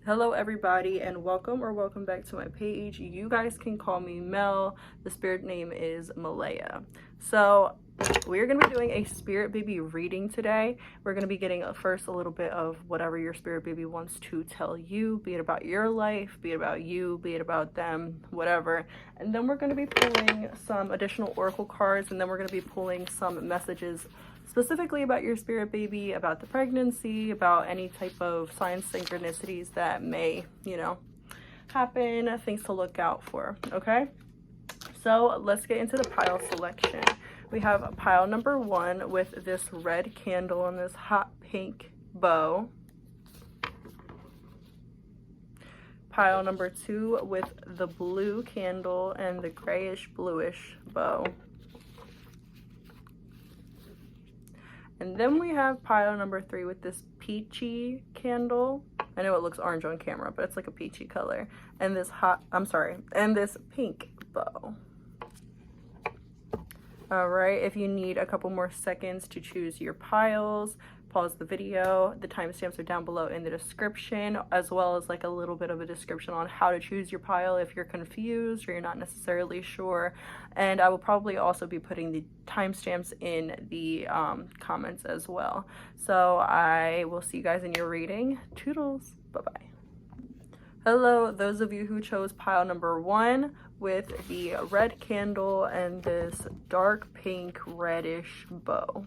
Hello everybody, and welcome back to my page. You guys can call me Mel. The spirit name is Malaya. So we're going to be doing a spirit baby reading today. We're going to be getting first a little bit of whatever your spirit baby wants to tell you, be it about your life, be it about you, be it about them, whatever. And then we're going to be pulling some additional oracle cards, and then we're going to be pulling some messages specifically about your spirit baby, about the pregnancy, about any type of signs, synchronicities that may, happen, things to look out for, okay? So let's get into the pile selection. We have pile number 1 with this red candle and this hot pink bow. Pile number 2 with the blue candle and the grayish bluish bow. And then we have pile number 3 with this peachy candle. I know it looks orange on camera, but it's like a peachy color. And this and this pink bow. All right, if you need a couple more seconds to choose your piles, pause the video. The timestamps are down below in the description, as well as like a little bit of a description on how to choose your pile if you're confused or you're not necessarily sure. And I will probably also be putting the timestamps in the comments as well. So I will see you guys in your reading. Toodles. Bye-bye. Hello, those of you who chose pile number 1 with the red candle and this dark pink reddish bow.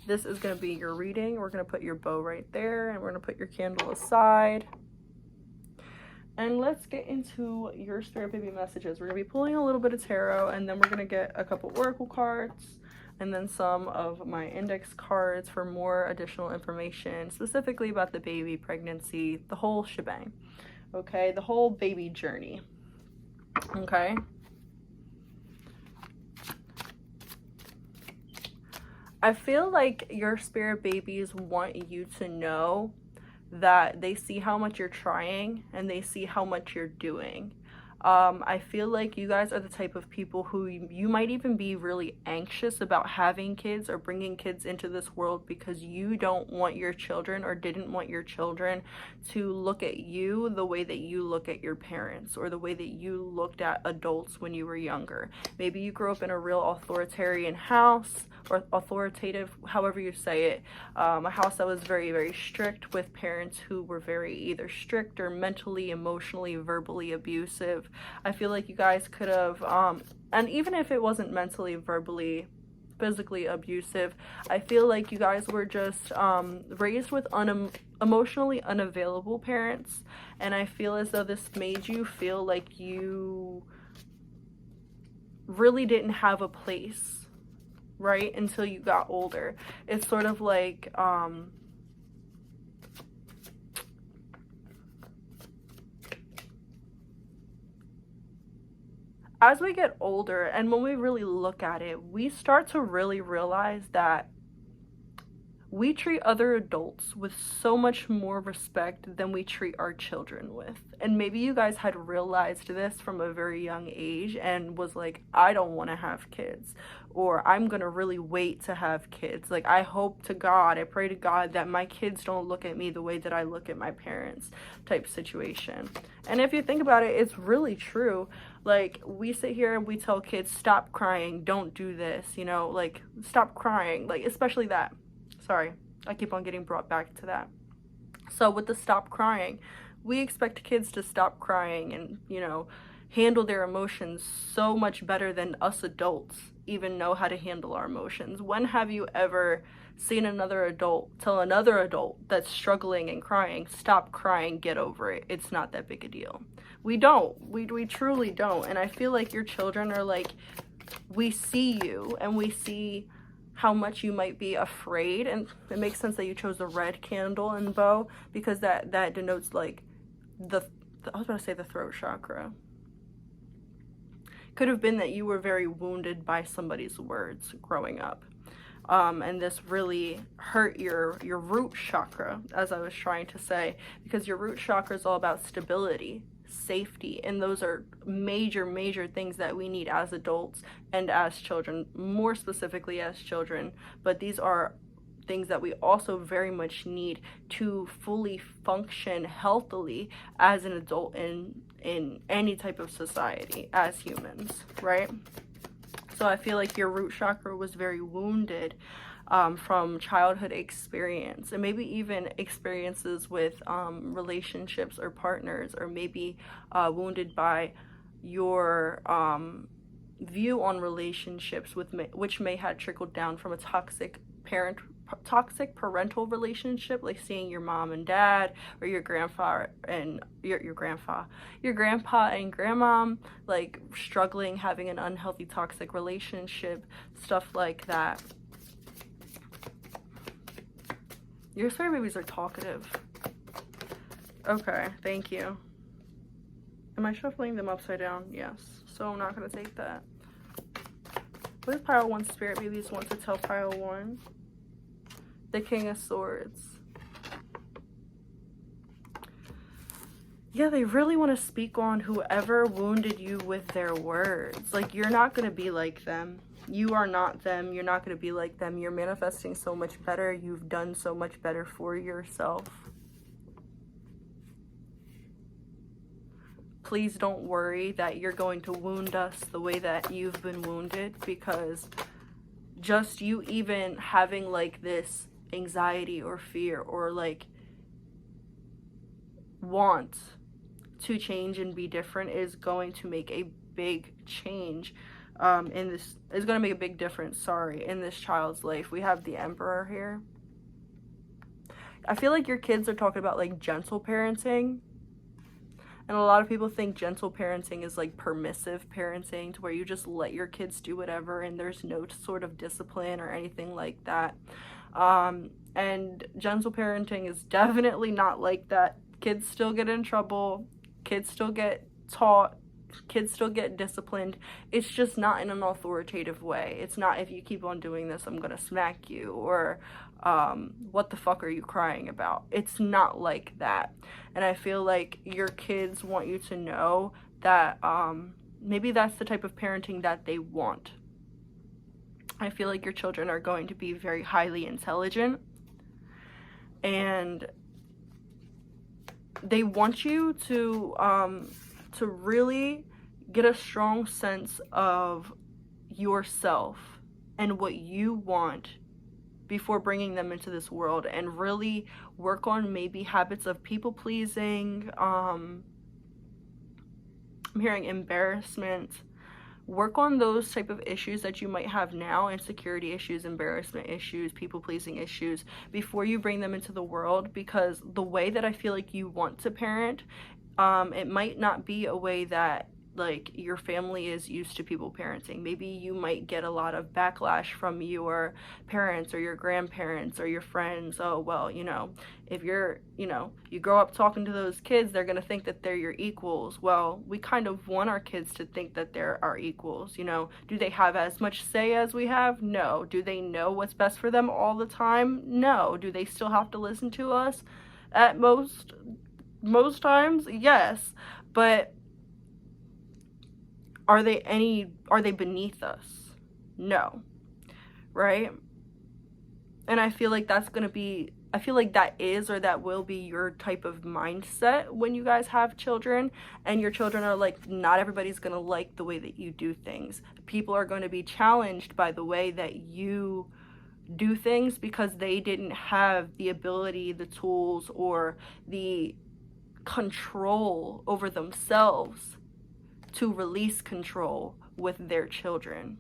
This is going to be your reading. We're going to put your bow right there, and we're going to put your candle aside. And let's get into your spirit baby messages. We're going to be pulling a little bit of tarot, and then we're going to get a couple oracle cards, and then some of my index cards for more additional information, specifically about the baby, pregnancy, the whole shebang. Okay, the whole baby journey. Okay. I feel like your spirit babies want you to know that they see how much you're trying and they see how much you're doing. I feel like you guys are the type of people who you might even be really anxious about having kids or bringing kids into this world because you don't want your children or didn't want your children to look at you the way that you look at your parents or the way that you looked at adults when you were younger. Maybe you grew up in a real authoritarian house, or authoritative, however you say it, a house that was very, very strict, with parents who were very either strict or mentally, emotionally, verbally abusive. I feel like you guys could have, and even if it wasn't mentally, verbally, physically abusive, I feel like you guys were just raised with emotionally unavailable parents, and I feel as though this made you feel like you really didn't have a place, right, until you got older. It's sort of like as we get older and when we really look at it, we start to really realize that we treat other adults with so much more respect than we treat our children with. And maybe you guys had realized this from a very young age and was like, I don't want to have kids, or I'm gonna really wait to have kids. Like, I hope to God, I pray to God that my kids don't look at me the way that I look at my parents, type situation. And if you think about it, it's really true. Like, we sit here and we tell kids, stop crying, don't do this, like, stop crying, like, especially that. Sorry, I keep on getting brought back to that. So with the stop crying, we expect kids to stop crying and, handle their emotions so much better than us adults even know how to handle our emotions. When have you ever seen another adult tell another adult that's struggling and crying, stop crying, get over it, it's not that big a deal? We don't. We truly don't. And I feel like your children are like, we see you and we see how much you might be afraid, and it makes sense that you chose the red candle and bow because that denotes like I was about to say the throat chakra. Could have been that you were very wounded by somebody's words growing up, and this really hurt your root chakra, as I was trying to say, because your root chakra is all about stability, safety, and those are major things that we need as adults and as children, more specifically as children. But these are things that we also very much need to fully function healthily as an adult in any type of society as humans, right? So I feel like your root chakra was very wounded from childhood experience, and maybe even experiences with relationships or partners, or maybe wounded by your view on relationships which may have trickled down from a toxic parental relationship, like seeing your mom and dad, or your grandpa and your grandpa and grandmom like struggling, having an unhealthy toxic relationship, stuff like that. Your spirit babies are talkative. Okay, thank you. Am I shuffling them upside down? Yes. So I'm not going to take that. What does pile 1 spirit babies want to tell pile 1? The King of Swords. Yeah, they really want to speak on whoever wounded you with their words. Like, you're not going to be like them. You are not them. You're not going to be like them. You're manifesting so much better. You've done so much better for yourself. Please don't worry that you're going to wound us the way that you've been wounded, because just you even having like this anxiety or fear or like want to change and be different is going to make a big change is going to make a big difference, in this child's life. We have the Emperor here. I feel like your kids are talking about like gentle parenting. And a lot of people think gentle parenting is like permissive parenting, to where you just let your kids do whatever and there's no sort of discipline or anything like that. And gentle parenting is definitely not like that. Kids still get in trouble. Kids still get taught. Kids still get disciplined. It's just not in an authoritative way. It's not, if you keep on doing this, I'm gonna smack you, or what the fuck are you crying about? It's not like that. And I feel like your kids want you to know that maybe that's the type of parenting that they want. I feel like your children are going to be very highly intelligent, and they want you to really get a strong sense of yourself and what you want before bringing them into this world, and really work on maybe habits of people pleasing. I'm hearing embarrassment. Work on those type of issues that you might have now, insecurity issues, embarrassment issues, people pleasing issues, before you bring them into the world, because the way that I feel like you want to parent, it might not be a way that like your family is used to people parenting. Maybe you might get a lot of backlash from your parents or your grandparents or your friends. Oh, well, you know, if you're, you grow up talking to those kids, they're going to think that they're your equals. Well, we kind of want our kids to think that they're our equals. Do they have as much say as we have? No. Do they know what's best for them all the time? No. Do they still have to listen to us at most times? Yes. But are they beneath us? No. Right? And I feel like that is, or that will be, your type of mindset when you guys have children, and your children are like, not everybody's gonna like the way that you do things. People are going to be challenged by the way that you do things, because they didn't have the ability, the tools, or the control over themselves to release control with their children.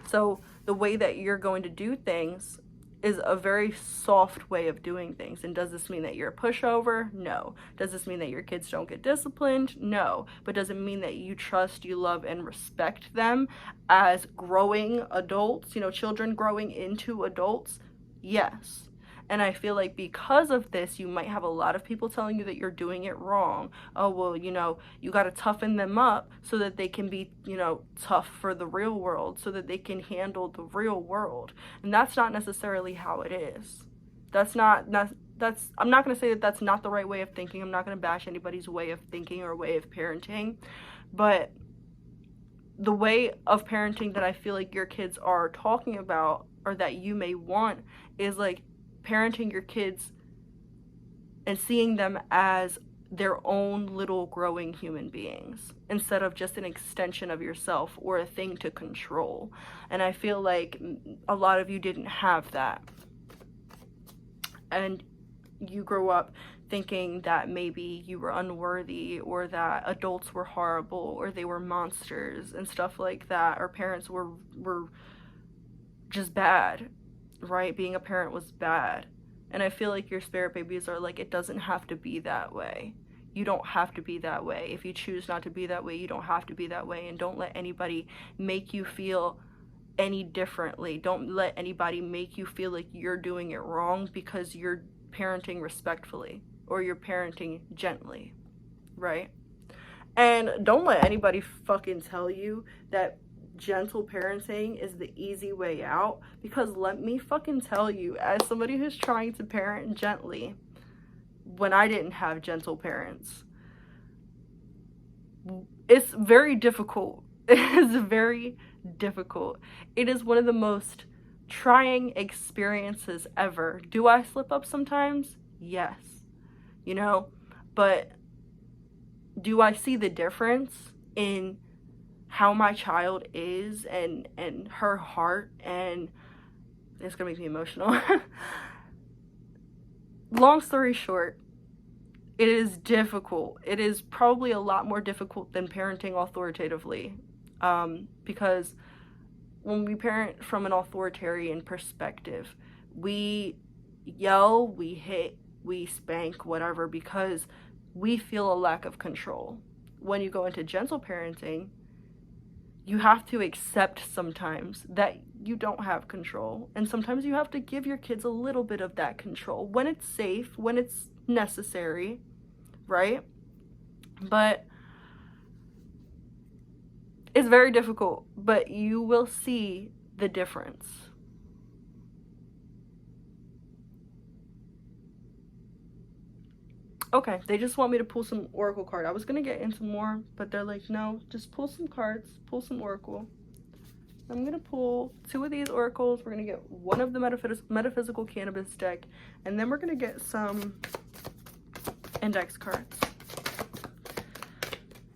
So the way that you're going to do things is a very soft way of doing things. And does this mean that you're a pushover? No. Does this mean that your kids don't get disciplined? No. But does it mean that you trust, you love, and respect them as growing adults, children growing into adults? Yes. And I feel like because of this, you might have a lot of people telling you that you're doing it wrong. Oh, well, you got to toughen them up so that they can be, tough for the real world, so that they can handle the real world. And that's not necessarily how it is. I'm not going to say that that's not the right way of thinking. I'm not going to bash anybody's way of thinking or way of parenting. But the way of parenting that I feel like your kids are talking about or that you may want is like parenting your kids and seeing them as their own little growing human beings instead of just an extension of yourself or a thing to control. And I feel like a lot of you didn't have that. And you grew up thinking that maybe you were unworthy, or that adults were horrible, or they were monsters and stuff like that, or parents were just bad, right? Being a parent was bad. And I feel like your spirit babies are like, it doesn't have to be that way. You don't have to be that way. If you choose not to be that way, you don't have to be that way. And don't let anybody make you feel any differently. Don't let anybody make you feel like you're doing it wrong because you're parenting respectfully or you're parenting gently, right? And don't let anybody fucking tell you that gentle parenting is the easy way out, because let me fucking tell you, as somebody who's trying to parent gently when I didn't have gentle parents, it's very difficult. It is very difficult. It is one of the most trying experiences ever. Do I slip up sometimes? Yes. You know, but do I see the difference in how my child is and her heart? And it's gonna make me emotional. Long story short, it is difficult. It is probably a lot more difficult than parenting authoritatively, because when we parent from an authoritarian perspective, we yell, we hit, we spank, whatever, because we feel a lack of control. When you go into gentle parenting, you have to accept sometimes that you don't have control. And sometimes you have to give your kids a little bit of that control when it's safe, when it's necessary, right? But it's very difficult, but you will see the difference. Okay, they just want me to pull some oracle card. I was gonna get into more, but they're like, no, just pull some cards, pull some oracle. I'm gonna pull 2 of these oracles. We're gonna get one of the metaphysical cannabis deck, and then we're gonna get some index cards.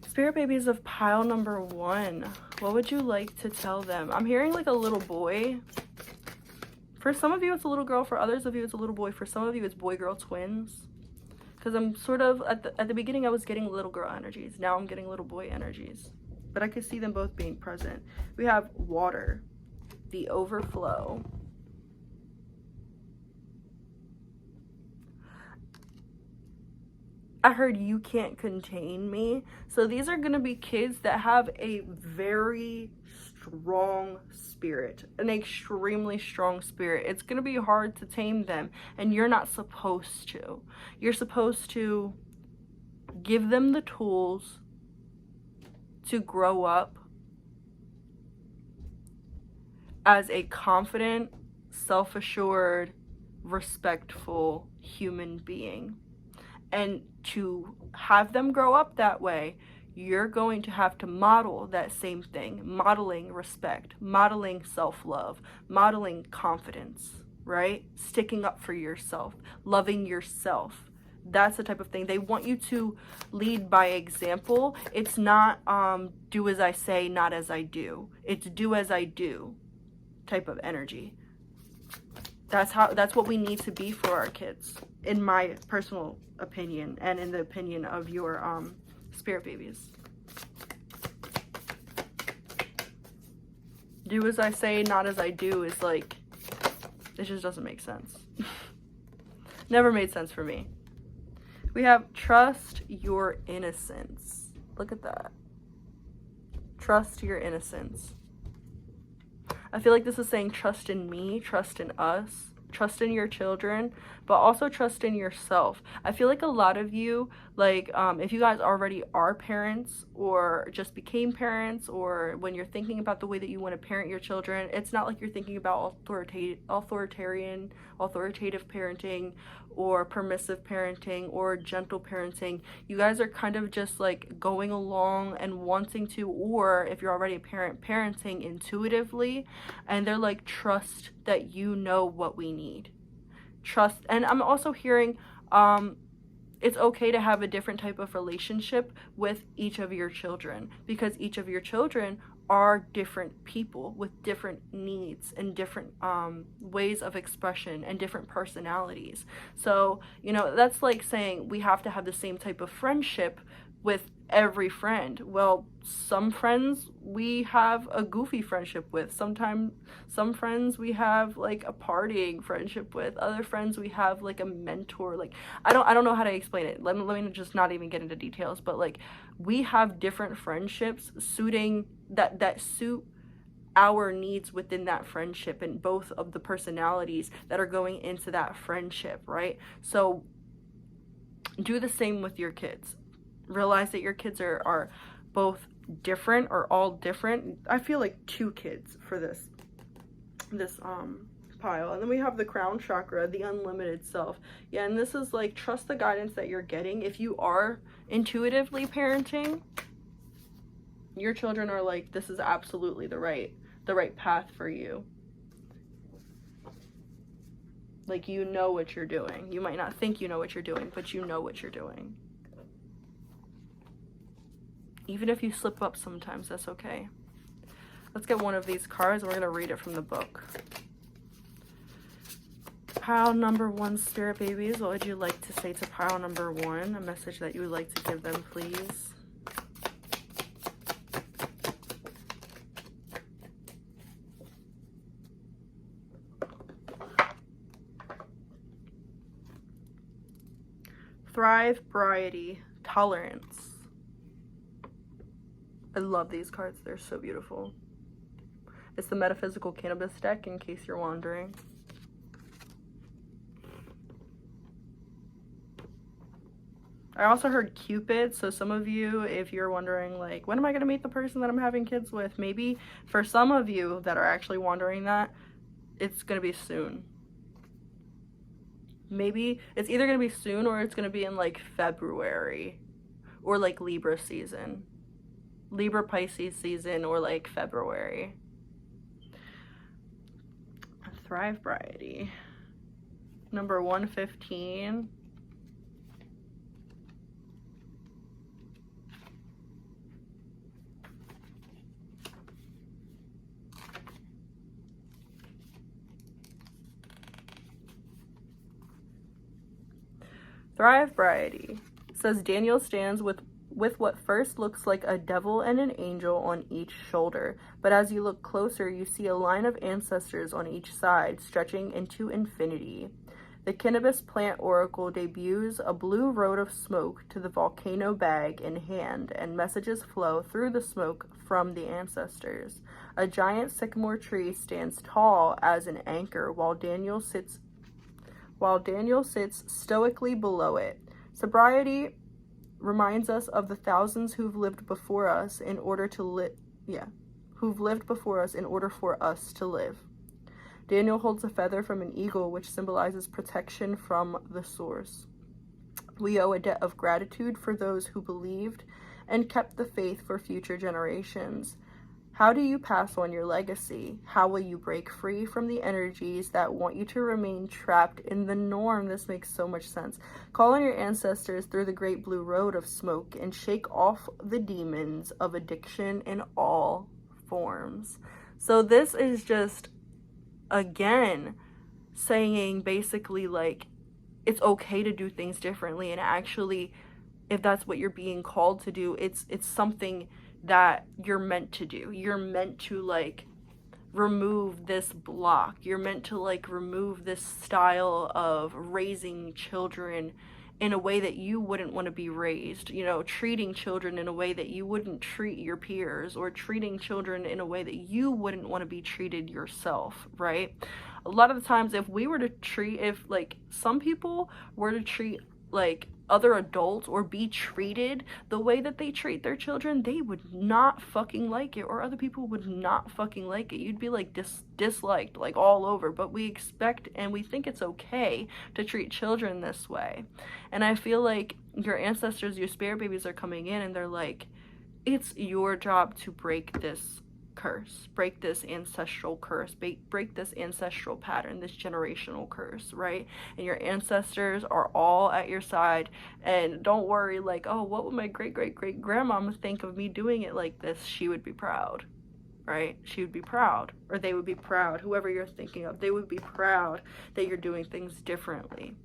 Spirit babies of pile number 1. What would you like to tell them? I'm hearing like a little boy. For some of you, it's a little girl. For others of you, it's a little boy. For some of you, it's boy-girl twins. Because I'm sort of, at the beginning, I was getting little girl energies. Now I'm getting little boy energies. But I could see them both being present. We have water, the overflow. I heard you can't contain me. So these are going to be kids that have a very strong spirit, an extremely strong spirit. It's going to be hard to tame them, and you're not supposed to. You're supposed to give them the tools to grow up as a confident, self-assured, respectful human being. And to have them grow up that way, you're going to have to model that same thing, modeling respect, modeling self-love, modeling confidence, right? Sticking up for yourself, loving yourself. That's the type of thing. They want you to lead by example. It's not do as I say, not as I do. It's do as I do type of energy. That's what we need to be for our kids, in my personal opinion, and in the opinion of your spirit babies. Do as I say, not as I do is like, it just doesn't make sense. Never made sense for me. We have trust your innocence. Look at that. Trust your innocence. I feel like this is saying trust in me, trust in us, trust in your children, but also trust in yourself. I feel like a lot of you, like, if you guys already are parents or just became parents, or when you're thinking about the way that you want to parent your children, it's not like you're thinking about authoritative parenting or permissive parenting or gentle parenting. You guys are kind of just like going along and wanting to, or if you're already a parent, parenting intuitively, and they're like, trust that you know what we need. Trust. And I'm also hearing it's okay to have a different type of relationship with each of your children, because each of your children are different people with different needs and different ways of expression and different personalities. So, you know, that's like saying we have to have the same type of friendship with every friend. Well, some friends we have a goofy friendship with. Sometimes some friends we have like a partying friendship with. Other friends we have like a mentor. Like I don't know how to explain it. Let me just not even get into details, but like we have different friendships suiting that suit our needs within that friendship, and both of the personalities that are going into that friendship, right? So do the same with your kids. Realize that your kids are both different, or all different. I feel like 2 kids for this pile. And then we have the crown chakra, the unlimited self. Yeah, and this is like, trust the guidance that you're getting. If you are intuitively parenting, your children are like, this is absolutely the right path for you. Like, you know what you're doing. You might not think you know what you're doing, but you know what you're doing. Even if you slip up sometimes, that's okay. Let's get one of these cards. We're going to read it from the book. Pile number 1, spirit babies. What would you like to say to pile number 1? A message that you would like to give them, please. Thrive, variety, tolerance. I love these cards. They're so beautiful. It's the metaphysical cannabis deck, in case you're wondering. I also heard Cupid, so some of you, if you're wondering, like, when am I going to meet the person that I'm having kids with? Maybe for some of you that are actually wondering that, it's going to be soon. Maybe it's either going to be soon, or it's going to be in, like, February, or, like, Libra season. Libra Pisces season, or like February. Thrive variety. Number 115. Thrive variety. It says Daniel stands with what first looks like a devil and an angel on each shoulder, but as you look closer, you see a line of ancestors on each side, stretching into infinity. The cannabis plant oracle debuts a blue road of smoke to the volcano bag in hand, and messages flow through the smoke from the ancestors. A giant sycamore tree stands tall as an anchor, while Daniel sits stoically below it. Sobriety reminds us of the thousands who've lived before us in order for us to live. Daniel holds a feather from an eagle, which symbolizes protection from the source. We owe a debt of gratitude for those who believed and kept the faith for future generations. How do you pass on your legacy? How will you break free from the energies that want you to remain trapped in the norm? This makes so much sense. Call on your ancestors through the great blue road of smoke and shake off the demons of addiction in all forms. So this is just, again, saying basically like it's okay to do things differently, and actually, if that's what you're being called to do, it's something that you're meant to do. You're meant to like remove this block. You're meant to like remove this style of raising children in a way that you wouldn't want to be raised, you know, treating children in a way that you wouldn't treat your peers, or treating children in a way that you wouldn't want to be treated yourself, right? A lot of the times, if like some people were to treat like other adults or be treated the way that they treat their children, they would not fucking like it, or other people would not fucking like it. You'd be like disliked like all over. But we expect and we think it's okay to treat children this way. And I feel like your ancestors, your spirit babies are coming in and they're like, it's your job to break this curse, break this ancestral curse, break this ancestral pattern, this generational curse, right? And your ancestors are all at your side. And don't worry, like, oh, what would my great grandmama think of me doing it like this? She would be proud, right? She would be proud, or they would be proud, whoever you're thinking of, they would be proud that you're doing things differently.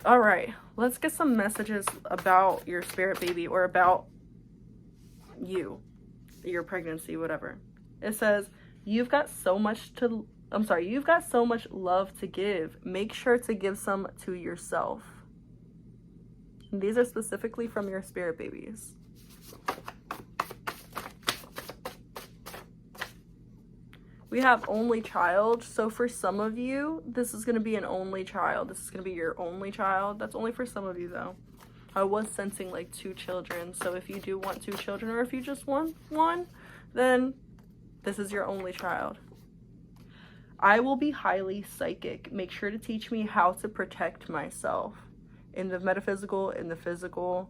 All right, let's get some messages about your spirit baby, or about you, your pregnancy, whatever. It says, you've got so much love to give. Make sure to give some to yourself. And these are specifically from your spirit babies. We have only child. So for some of you, this is going to be an only child. This is going to be your only child. That's only for some of you though. I was sensing like 2 children, so if you do want 2 children, or if you just want one, then this is your only child. I will be highly psychic. Make sure to teach me how to protect myself in the metaphysical, in the physical.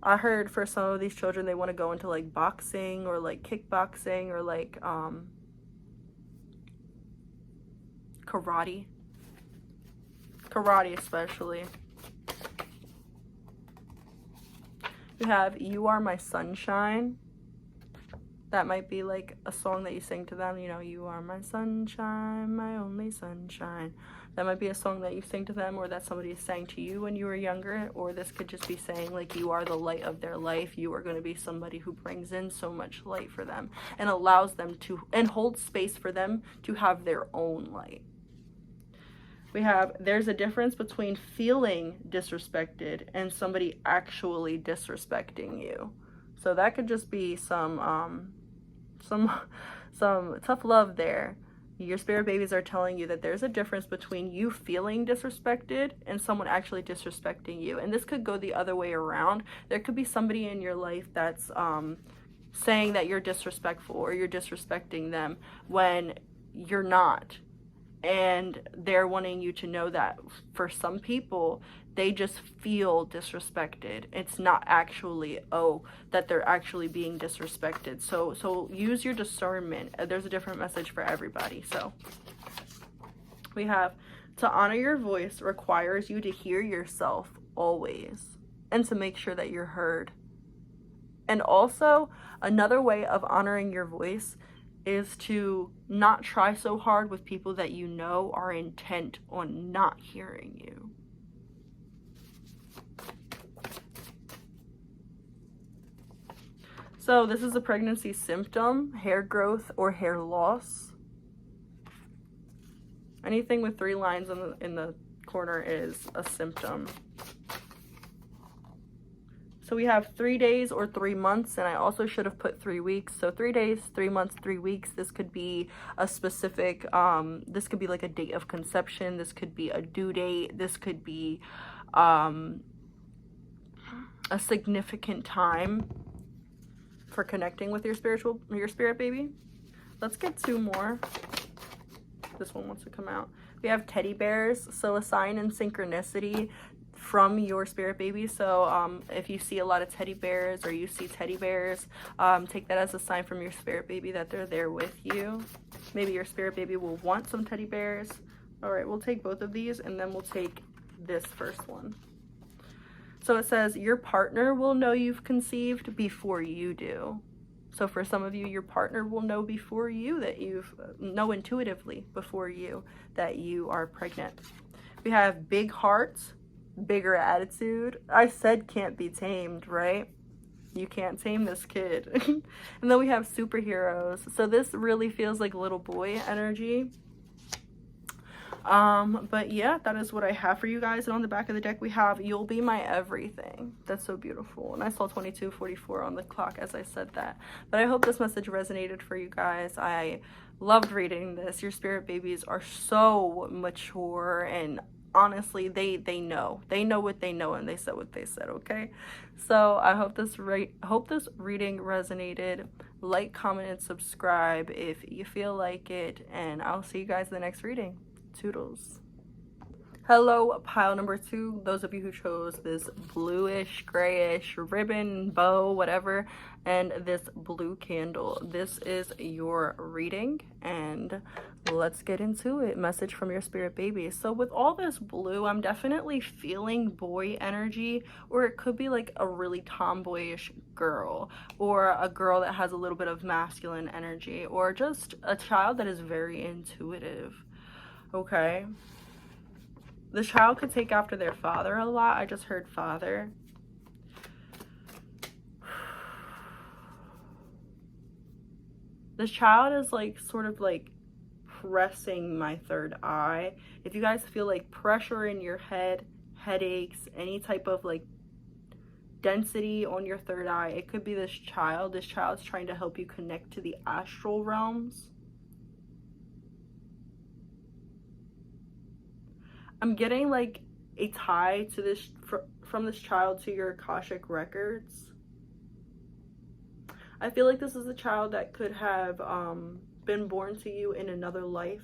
I heard for some of these children, they want to go into like boxing or like kickboxing or like karate especially. You have You Are My Sunshine. That might be like a song that you sing to them, you know, you are my sunshine, my only sunshine. That might be a song that you sing to them, or that somebody sang to you when you were younger. Or this could just be saying like you are the light of their life. You are going to be somebody who brings in so much light for them and allows them to, and holds space for them to have their own light. We have, there's a difference between feeling disrespected and somebody actually disrespecting you. So that could just be some tough love there. Your spirit babies are telling you that there's a difference between you feeling disrespected and someone actually disrespecting you. And this could go the other way around. There could be somebody in your life that's saying that you're disrespectful or you're disrespecting them when you're not. And they're wanting you to know that for some people, they just feel disrespected. It's not actually, oh, that they're actually being disrespected. So use your discernment. There's a different message for everybody. So we have, to honor your voice requires you to hear yourself always and to make sure that you're heard. And also, another way of honoring your voice is to not try so hard with people that you know are intent on not hearing you. So this is a pregnancy symptom: hair growth or hair loss. Anything with 3 lines in the corner is a symptom. So we have 3 days or 3 months, and I also should have put 3 weeks. So 3 days, 3 months, 3 weeks. This could be a specific, this could be like a date of conception. This could be a due date. This could be a significant time for connecting with your spirit baby. Let's get 2 more. This one wants to come out. We have teddy bears. So a sign in synchronicity from your spirit baby. So if you see a lot of teddy bears, or you see teddy bears, take that as a sign from your spirit baby that they're there with you. Maybe your spirit baby will want some teddy bears. All right, we'll take both of these, and then we'll take this first one. So it says, your partner will know you've conceived before you do. So for some of you, your partner will know before you that know intuitively before you that you are pregnant. We have big hearts, bigger attitude. I said can't be tamed, right? You can't tame this kid. And then we have superheroes. So this really feels like little boy energy. But yeah, that is what I have for you guys. And on the back of the deck, we have, you'll be my everything. That's so beautiful. And I saw 22:44 on the clock as I said that. But I hope this message resonated for you guys. I loved reading this. Your spirit babies are so mature and honestly, they know what they know, and they said what they said. Okay, so I hope this reading resonated. Like, comment, and subscribe if you feel like it, and I'll see you guys in the next reading. Toodles. Hello, pile number 2. Those of you who chose this bluish, grayish ribbon, bow, whatever, and this blue candle. This is your reading, and let's get into it. Message from your spirit baby. So with all this blue, I'm definitely feeling boy energy, or it could be like a really tomboyish girl, or a girl that has a little bit of masculine energy, or just a child that is very intuitive. Okay, the child could take after their father a lot. I just heard father. This child is like sort of like pressing my third eye. If you guys feel like pressure in your head, headaches, any type of like density on your third eye, it could be this child. This child's trying to help you connect to the astral realms. I'm getting like a tie to this from this child to your Akashic records. I feel like this is a child that could have been born to you in another life.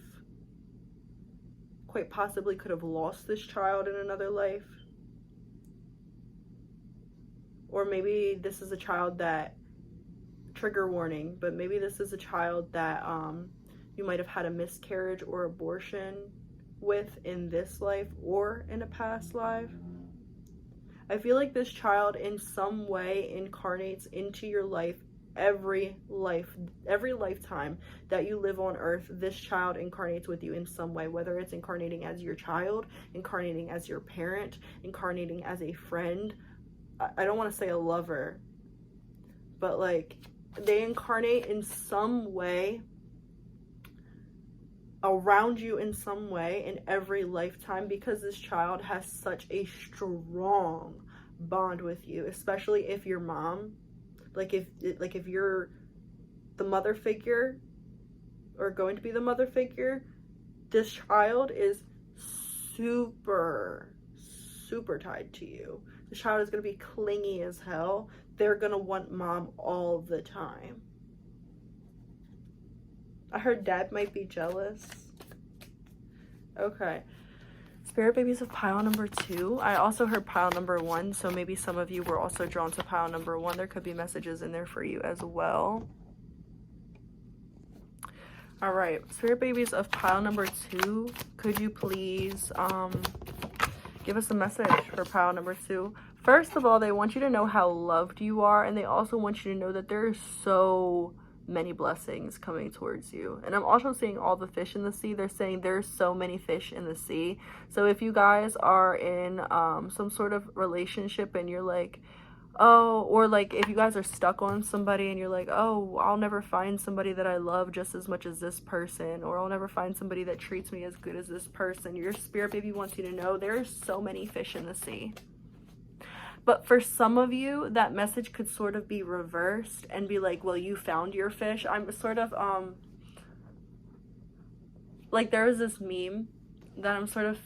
Quite possibly could have lost this child in another life. Or maybe this is a child that, trigger warning, but maybe this is a child that you might have had a miscarriage or abortion with in this life or in a past life. I feel like this child in some way incarnates into your life every lifetime that you live on earth. This child incarnates with you in some way, whether it's incarnating as your child, incarnating as your parent, incarnating as a friend. I don't want to say a lover, but like they incarnate in some way around you in some way in every lifetime, because this child has such a strong bond with you, especially if your mom, like if you're the mother figure or going to be the mother figure, this child is super tied to you. The child is going to be clingy as hell. They're going to want mom all the time. I heard dad might be jealous. Okay. Spirit babies of pile number 2. I also heard pile number 1, so maybe some of you were also drawn to pile number 1. There could be messages in there for you as well. All right, spirit babies of pile number 2, could you please give us a message for pile number 2? First of all, they want you to know how loved you are, and they also want you to know that there are so many blessings coming towards you. And I'm also seeing all the fish in the sea. They're saying there's so many fish in the sea. So if you guys are in some sort of relationship and you're like, oh, or like if you guys are stuck on somebody and you're like, oh, I'll never find somebody that I love just as much as this person, or I'll never find somebody that treats me as good as this person, your spirit baby wants you to know there's so many fish in the sea. But for some of you, that message could sort of be reversed and be like, well, you found your fish. I'm sort of, like there is this meme that I'm sort of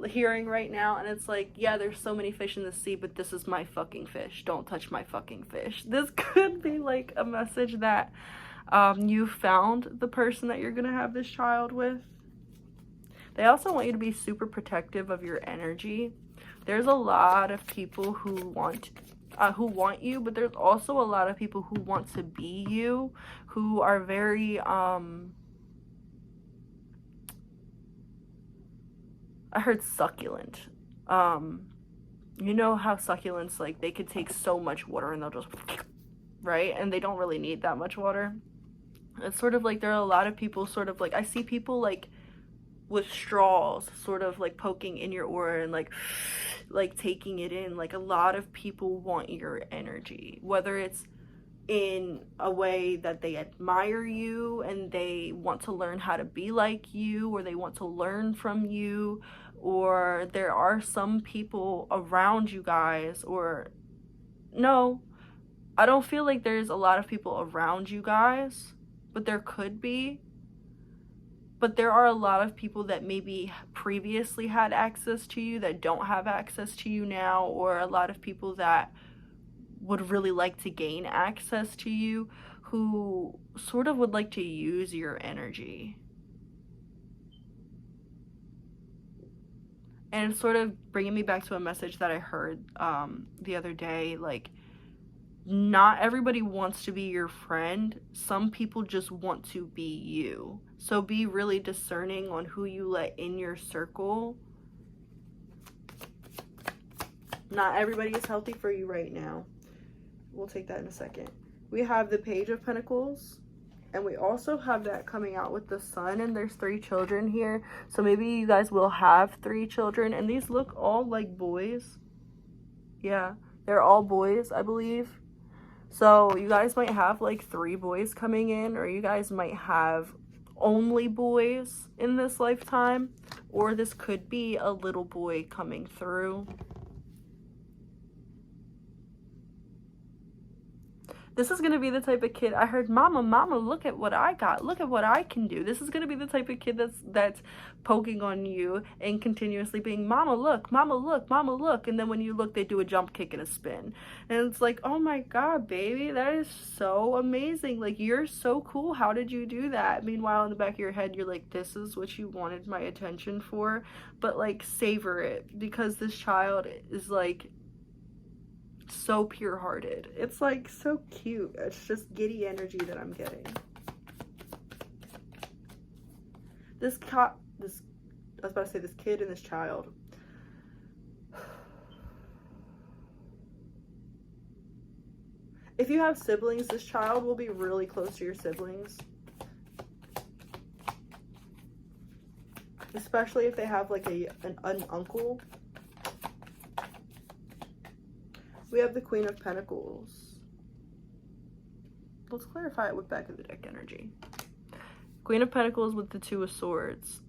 hearing right now, and it's like, yeah, there's so many fish in the sea, but this is my fucking fish. Don't touch my fucking fish. This could be like a message that you found the person that you're gonna have this child with. They also want you to be super protective of your energy. There's a lot of people who want you, but there's also a lot of people who want to be you, who are very I heard succulent. You know how succulents, like, they could take so much water and they'll just, right? And they don't really need that much water. It's sort of like there are a lot of people sort of like, I see people like with straws sort of like poking in your aura and like taking it in. Like a lot of people want your energy, whether it's in a way that they admire you and they want to learn how to be like you, or they want to learn from you, or there are some people around you guys, or no, I don't feel like there's a lot of people around you guys, but there could be, but there are a lot of people that maybe previously had access to you that don't have access to you now, or a lot of people that would really like to gain access to you, who sort of would like to use your energy. And it's sort of bringing me back to a message that I heard the other day, like, not everybody wants to be your friend. Some people just want to be you. So be really discerning on who you let in your circle. Not everybody is healthy for you right now. We'll take that in a second. We have the Page of Pentacles, and we also have that coming out with the Sun, and there's 3 children here. So maybe you guys will have 3 children, and these look all like boys. Yeah, they're all boys, I believe. So you guys might have like 3 boys coming in, or you guys might have only boys in this lifetime, or this could be a little boy coming through. This is going to be the type of kid, I heard, mama, look at what I got. Look at what I can do. This is going to be the type of kid that's poking on you and continuously being, mama, look, mama, look, mama, look. And then when you look, they do a jump kick and a spin. And it's like, oh my God, baby, that is so amazing. Like, you're so cool. How did you do that? Meanwhile, in the back of your head, you're like, this is what you wanted my attention for. But like, savor it, because this child is like, so pure-hearted. It's like so cute. It's just giddy energy that I'm getting. I was about to say this kid and this child. If you have siblings, this child will be really close to your siblings. Especially if they have like an uncle. We have the Queen of Pentacles. Let's clarify it with back of the deck energy. Queen of Pentacles with the 2 of Swords.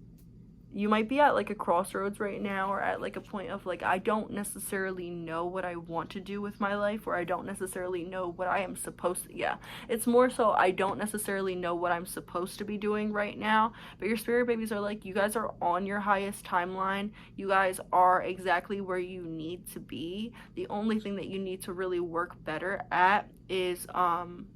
You might be at like a crossroads right now, or at like a point of like, I don't necessarily know what I want to do with my life, or I don't necessarily know what I am supposed to, yeah. It's more so I don't necessarily know what I'm supposed to be doing right now, but your spirit babies are like, you guys are on your highest timeline. You guys are exactly where you need to be. The only thing that you need to really work better at is, I'm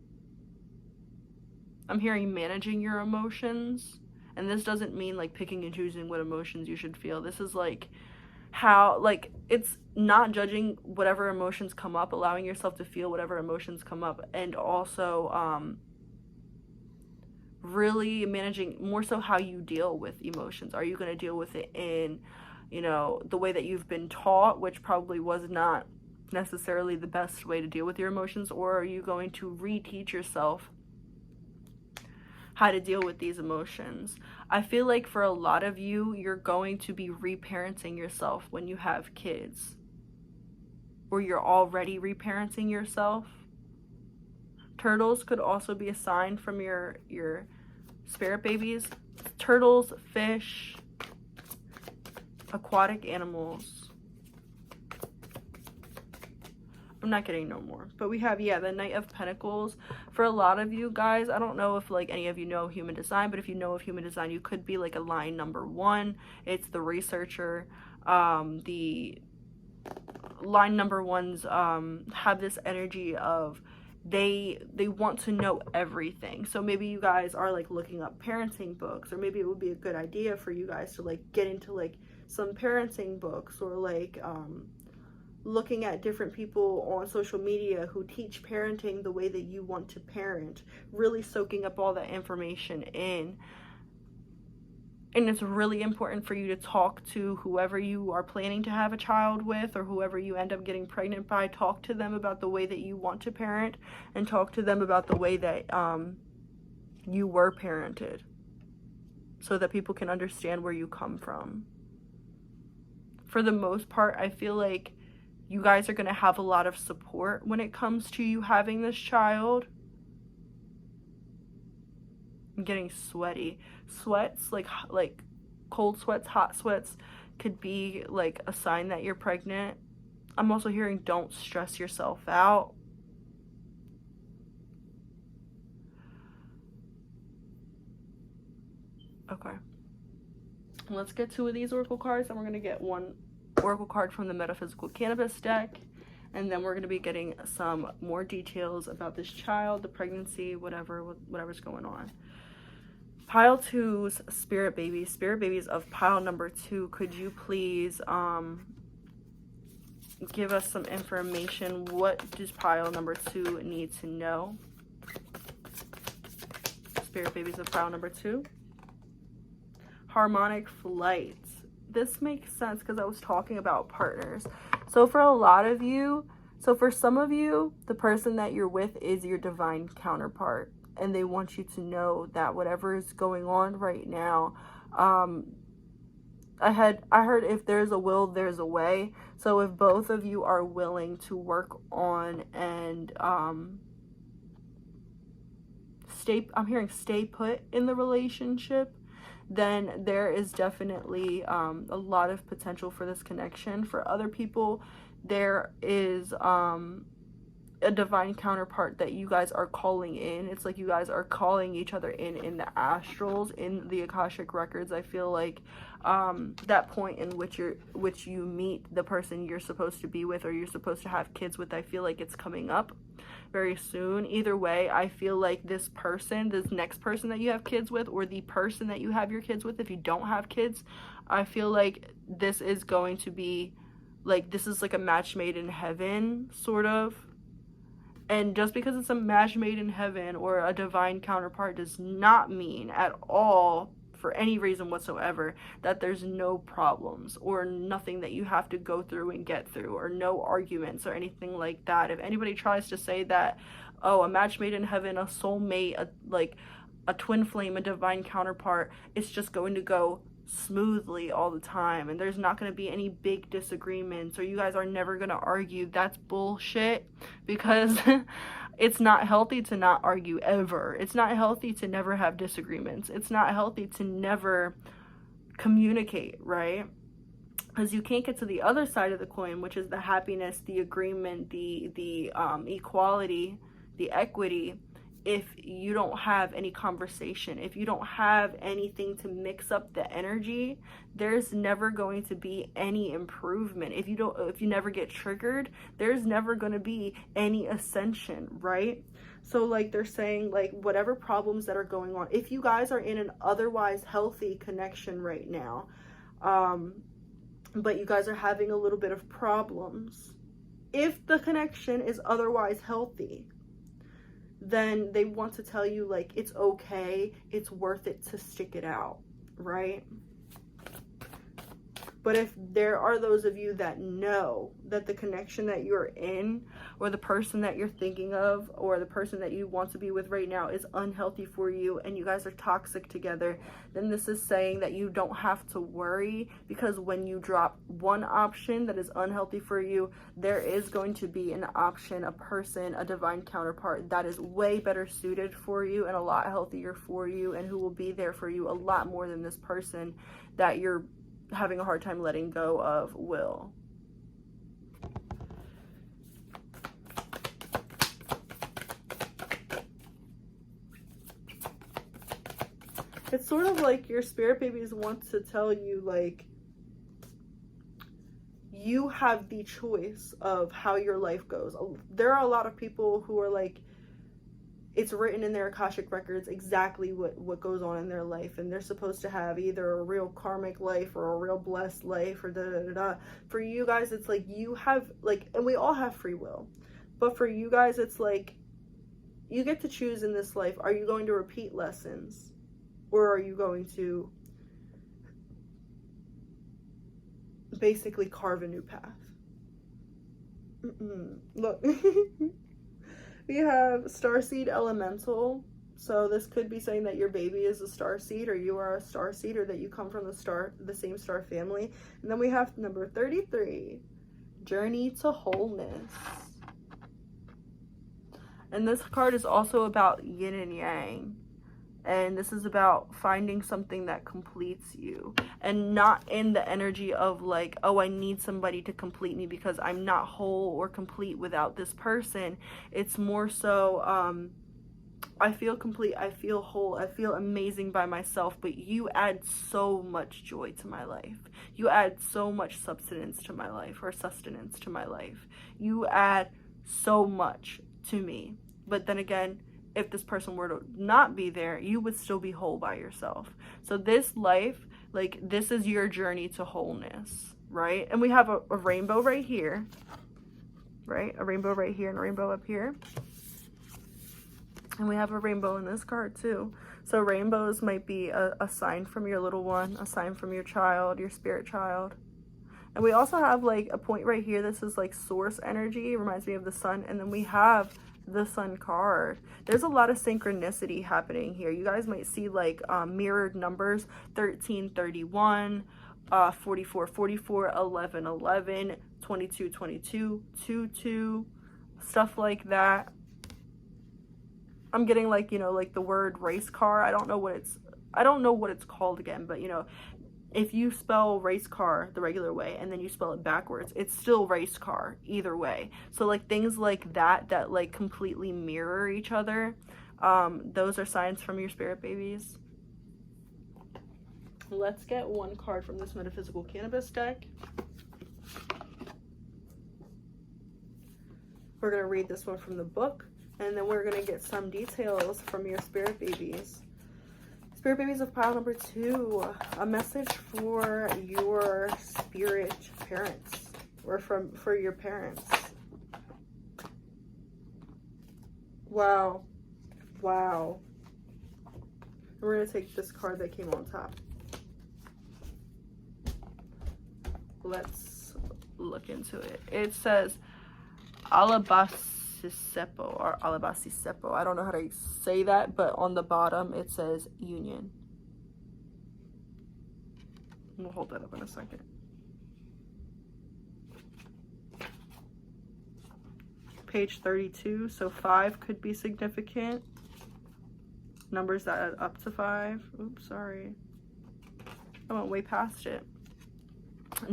hearing managing your emotions. And this doesn't mean like picking and choosing what emotions you should feel. This is like how, like, it's not judging whatever emotions come up, allowing yourself to feel whatever emotions come up, and also really managing more so how you deal with emotions. Are you going to deal with it in, you know, the way that you've been taught, which probably was not necessarily the best way to deal with your emotions, or are you going to reteach yourself how to deal with these emotions? I feel like for a lot of you, you're going to be reparenting yourself when you have kids, or you're already reparenting yourself. Turtles could also be a sign from your spirit babies. Turtles, fish, aquatic animals. I'm not getting no more. But we have, yeah, the Knight of Pentacles. For a lot of you guys, I don't know if like any of you know human design, but if you know of human design, you could be like a line number 1. It's the researcher. The line number 1s have this energy of they want to know everything. So maybe you guys are like looking up parenting books, or maybe it would be a good idea for you guys to like get into like some parenting books, or like looking at different people on social media who teach parenting the way that you want to parent, really soaking up all that information in. And it's really important for you to talk to whoever you are planning to have a child with, or whoever you end up getting pregnant by. Talk to them about the way that you want to parent, and talk to them about the way that you were parented, so that people can understand where you come from. For the most part, I feel like you guys are going to have a lot of support when it comes to you having this child. I'm getting sweaty. Sweats, like cold sweats, hot sweats, could be like a sign that you're pregnant. I'm also hearing don't stress yourself out. Okay. Let's get 2 of these oracle cards, and we're going to get 1 oracle card from the Metaphysical Cannabis deck, and then we're going to be getting some more details about this child, the pregnancy, whatever's going on. Pile 2's spirit babies of pile number 2, could you please give us some information? What does pile number 2 need to know? Spirit babies of pile number 2. Harmonic flights. This makes sense because I was talking about partners. So for a lot of you, so for some of you, the person that you're with is your divine counterpart, and they want you to know that whatever is going on right now, I heard if there's a will, there's a way. So if both of you are willing to work on and stay put in the relationship, then there is definitely a lot of potential for this connection. For other people, there is a divine counterpart that you guys are calling in. It's like you guys are calling each other in the astrals, in the Akashic records. I feel like that point in which you meet the person you're supposed to be with, or you're supposed to have kids with, I feel like it's coming up very soon. Either way, I feel like this next person that you have kids with, or the person that you have your kids with if you don't have kids, I feel like this is going to be like, this is like a match made in heaven, sort of. And just because it's a match made in heaven or a divine counterpart does not mean at all, for any reason whatsoever, that there's no problems or nothing that you have to go through and get through, or no arguments or anything like that. If anybody tries to say that, oh, a match made in heaven, a soulmate, a twin flame, a divine counterpart, it's just going to go smoothly all the time and there's not going to be any big disagreements, or you guys are never going to argue, that's bullshit. Because it's not healthy to not argue ever. It's not healthy to never have disagreements. It's not healthy to never communicate, right? Because you can't get to the other side of the coin, which is the happiness, the agreement, the equality, the equity, if you don't have any conversation. If you don't have anything to mix up the energy, there's never going to be any improvement. If you never get triggered, there's never going to be any ascension, right? So like they're saying, like, whatever problems that are going on, if you guys are in an otherwise healthy connection right now, but you guys are having a little bit of problems, if the connection is otherwise healthy, then they want to tell you, like, it's okay, it's worth it to stick it out, right? But if there are those of you that know that the connection that you're in, or the person that you're thinking of, or the person that you want to be with right now is unhealthy for you, and you guys are toxic together, then this is saying that you don't have to worry, because when you drop one option that is unhealthy for you, there is going to be an option, a person, a divine counterpart that is way better suited for you and a lot healthier for you, and who will be there for you a lot more than this person that you're having a hard time letting go of will. It's sort of like your spirit babies want to tell you, like, you have the choice of how your life goes. There are a lot of people who are like, it's written in their Akashic records exactly what goes on in their life, and they're supposed to have either a real karmic life or a real blessed life, or da-da-da-da. For you guys, it's like you have, like, and we all have free will, but for you guys, it's like you get to choose in this life. Are you going to repeat lessons, or are you going to basically carve a new path? Look. We have starseed elemental. So this could be saying that your baby is a starseed, or you are a starseed, or that you come from the same star family. And then we have number 33, journey to wholeness. And this card is also about yin and yang. And this is about finding something that completes you, and not in the energy of like, oh, I need somebody to complete me because I'm not whole or complete without this person. It's more so I feel complete, I feel whole, I feel amazing by myself, but you add so much joy to my life. You add so much substance to my life, or sustenance to my life. You add so much to me. But then again, if this person were to not be there, you would still be whole by yourself. So this life, like, this is your journey to wholeness, right? And we have a rainbow right here, right? A rainbow right here and a rainbow up here. And we have a rainbow in this card too. So rainbows might be a sign from your little one, a sign from your child, your spirit child. And we also have like a point right here. This is like source energy. It reminds me of the sun. And then we have the sun card. There's a lot of synchronicity happening here. You guys might see like mirrored numbers, 1331, 4444, 1111, 2222, 22, stuff like that. I'm getting like, you know, like the word race car. I don't know what it's called again, but you know, if you spell race car the regular way and then you spell it backwards, it's still race car either way. So like things like that like completely mirror each other, those are signs from your spirit babies. Let's get one card from this metaphysical cannabis deck. We're going to read this one from the book, and then we're going to get some details from your spirit babies. Spirit babies of pile number 2, a message for your spirit parents, or for your parents. Wow. Wow. We're going to take this card that came on top. Let's look into it. It says 𝔖𝔢𝔩𝔢𝔠𝔱𝔦𝔪𝔢𝔬𝔫, or 𝔖𝔢𝔢𝔩𝔢𝔠𝔱𝔦𝔪𝔬𝔫. I don't know how to say that, but on the bottom it says union. We'll hold that up in a second. Page 32, so 5 could be significant. Numbers that add up to 5. Oops, sorry. I went way past it.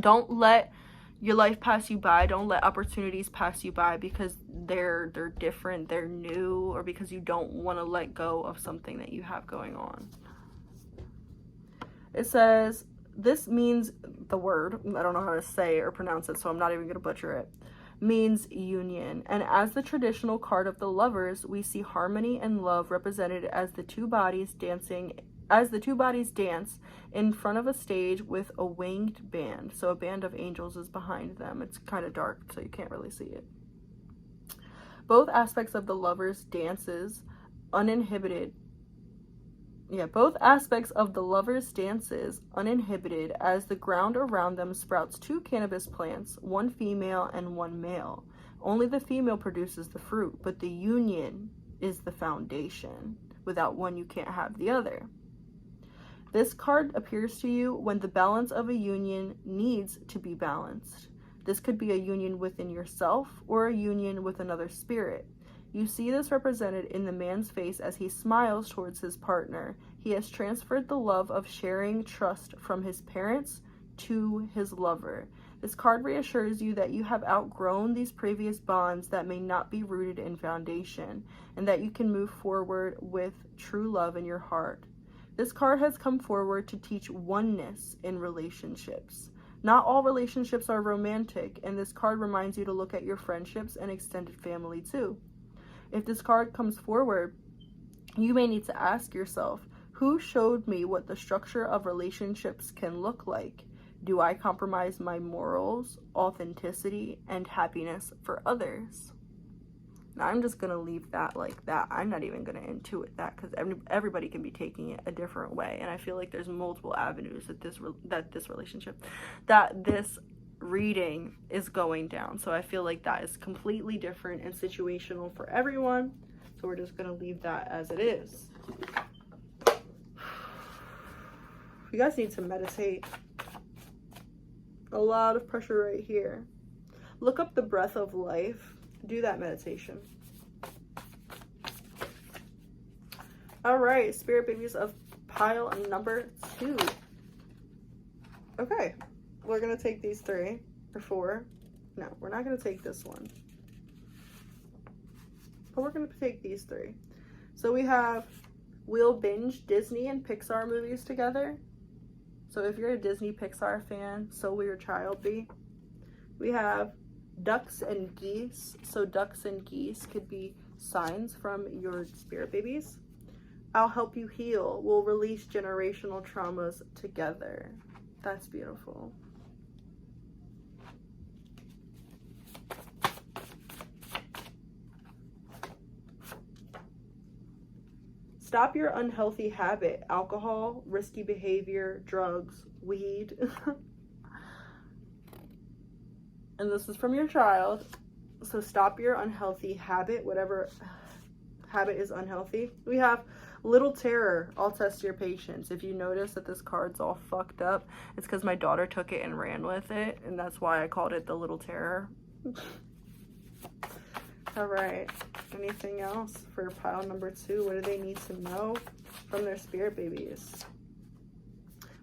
Don't let your life pass you by. Don't let opportunities pass you by because they're different, they're new, or because you don't want to let go of something that you have going on. It says, this means, the word, I don't know how to say or pronounce it, so I'm not even going to butcher it, means union. And as the traditional card of the lovers, we see harmony and love represented as the two bodies dance in front of a stage with a winged band. So a band of angels is behind them. It's kind of dark, so you can't really see it. Both aspects of the lovers' dances uninhibited as the ground around them sprouts 2 cannabis plants, one female and one male. Only the female produces the fruit, but the union is the foundation. Without one, you can't have the other. This card appears to you when the balance of a union needs to be balanced. This could be a union within yourself or a union with another spirit. You see this represented in the man's face as he smiles towards his partner. He has transferred the love of sharing trust from his parents to his lover. This card reassures you that you have outgrown these previous bonds that may not be rooted in foundation, and that you can move forward with true love in your heart. This card has come forward to teach oneness in relationships. Not all relationships are romantic, and this card reminds you to look at your friendships and extended family too. If this card comes forward, you may need to ask yourself, who showed me what the structure of relationships can look like? Do I compromise my morals, authenticity, and happiness for others? Now, I'm just going to leave that like that. I'm not even going to intuit that because everybody can be taking it a different way. And I feel like there's multiple avenues that this reading is going down. So I feel like that is completely different and situational for everyone. So we're just going to leave that as it is. You guys need to meditate. A lot of pressure right here. Look up the breath of life. Do that meditation. All right, spirit babies of pile number 2. Okay, we're gonna take these 3 or 4. No, we're not gonna take this one, but we're gonna take these 3. So we have, we'll binge Disney and Pixar movies together. So if you're a Disney Pixar fan, so will your child be. We have ducks and geese. So ducks and geese could be signs from your spirit babies. I'll help you heal. We'll release generational traumas together. That's beautiful. Stop your unhealthy habit. Alcohol, risky behavior, drugs, weed. And this is from your child. So stop your unhealthy habit, whatever habit is unhealthy. We have little terror. I'll test your patience. If you notice that this card's all fucked up, it's because my daughter took it and ran with it, and that's why I called it the little terror. All right, anything else for pile number 2? What do they need to know from their spirit babies?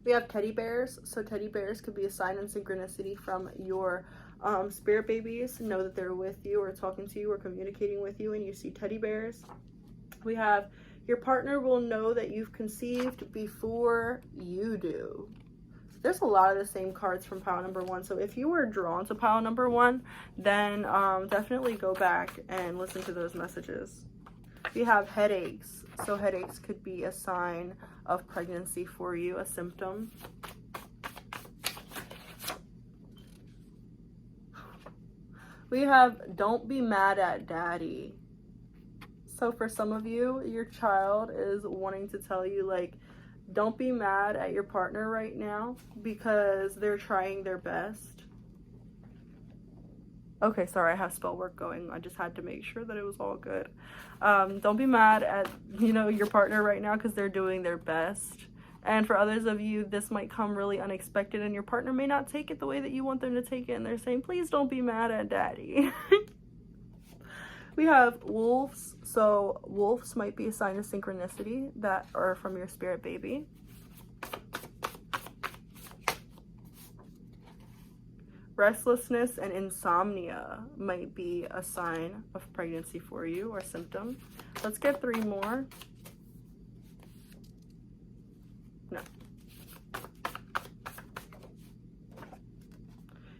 We have teddy bears. So teddy bears could be a sign and synchronicity from your spirit babies. Know that they're with you or talking to you or communicating with you, and you see teddy bears. We have your partner will know that you've conceived before you do. There's a lot of the same cards from pile number 1. So if you were drawn to pile number 1, then definitely go back and listen to those messages. We have headaches. So headaches could be a sign of pregnancy for you, a symptom. We have don't be mad at daddy. So for some of you, your child is wanting to tell you, like, don't be mad at your partner right now because they're trying their best. Okay, sorry, I have spell work going. I just had to make sure that it was all good. Don't be mad at, your partner right now because they're doing their best. And for others of you, this might come really unexpected and your partner may not take it the way that you want them to take it. And they're saying, please don't be mad at daddy. We have wolves. So wolves might be a sign of synchronicity that are from your spirit baby. Restlessness and insomnia might be a sign of pregnancy for you or symptom. Let's get 3 more. No.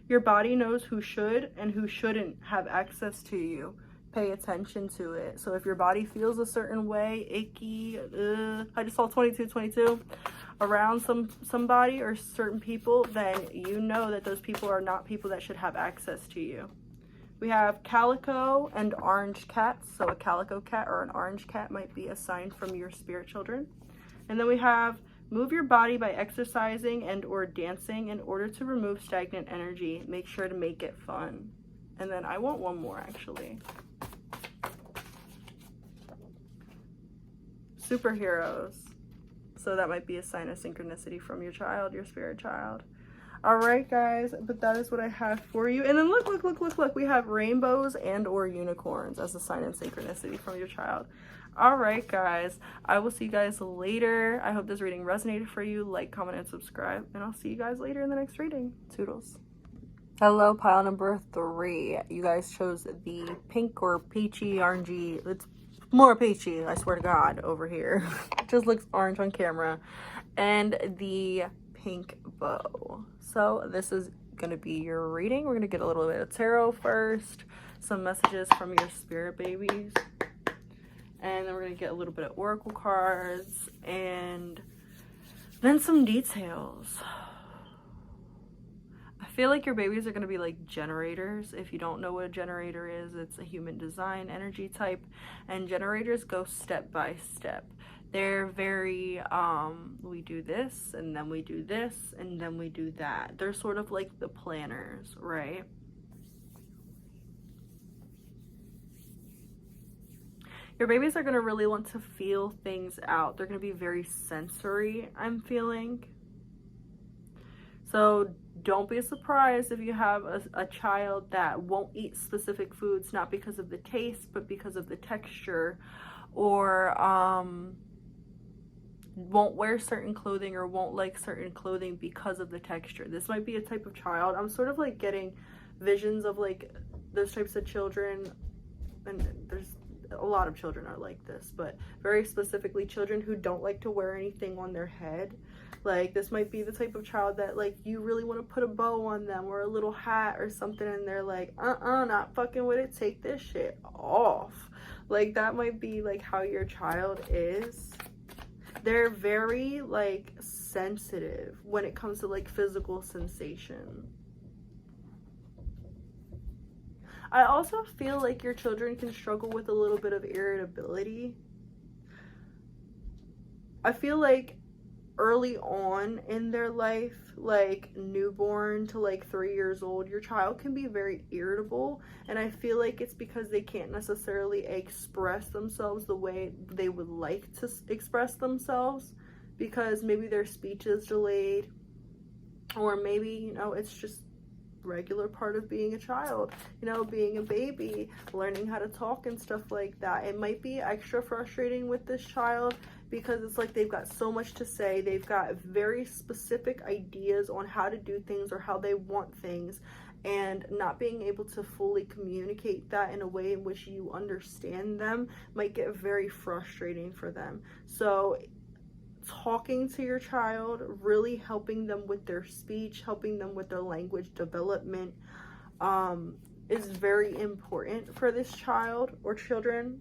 Your body knows who should and who shouldn't have access to you. Pay attention to it. So if your body feels a certain way, icky, I just saw 2222 around somebody or certain people, then you know that those people are not people that should have access to you. We have calico and orange cats. So a calico cat or an orange cat might be a sign from your spirit children. And then we have move your body by exercising and or dancing in order to remove stagnant energy. Make sure to make it fun. And then I want one more actually. Superheroes. So that might be a sign of synchronicity from your child, your spirit child. All right, guys, but that is what I have for you. And then look, we have rainbows and or unicorns as a sign of synchronicity from your child. All right, guys, I will see you guys later. I hope this reading resonated for you. Like, comment, and subscribe, and I'll see you guys later in the next reading. Toodles. Hello, pile number 3. You guys chose the pink or peachy, orangey. It's more peachy, I swear to God, over here. It just looks orange on camera. And the pink bow. So this is gonna be your reading. We're gonna get a little bit of tarot first, some messages from your spirit babies, and then we're gonna get a little bit of oracle cards, and then some details. I feel like your babies are going to be like generators. If you don't know what a generator is, it's a human design energy type, and generators go step by step. They're very, we do this, and then we do this, and then we do that. They're sort of like the planners, right? Your babies are going to really want to feel things out. They're going to be very sensory, I'm feeling. So don't be surprised if you have a child that won't eat specific foods, not because of the taste, but because of the texture, or won't wear certain clothing or won't like certain clothing because of the texture. This might be a type of child. I'm sort of like getting visions of like those types of children, and there's a lot of children are like this, but very specifically children who don't like to wear anything on their head. Like, this might be the type of child that, like, you really want to put a bow on them or a little hat or something, and they're like, not fucking with it, take this shit off. Like, that might be, like, how your child is. They're very, like, sensitive when it comes to, like, physical sensation. I also feel like your children can struggle with a little bit of irritability. I feel like early on in their life, like newborn to like 3 years old, your child can be very irritable, and I feel like it's because they can't necessarily express themselves the way they would like to express themselves, because maybe their speech is delayed, or maybe, you know, it's just regular part of being a child, you know, being a baby, learning how to talk and stuff like that. It might be extra frustrating with this child because it's like they've got so much to say, they've got very specific ideas on how to do things or how they want things, and not being able to fully communicate that in a way in which you understand them might get very frustrating for them. So talking to your child, really helping them with their speech, helping them with their language development, is very important for this child or children.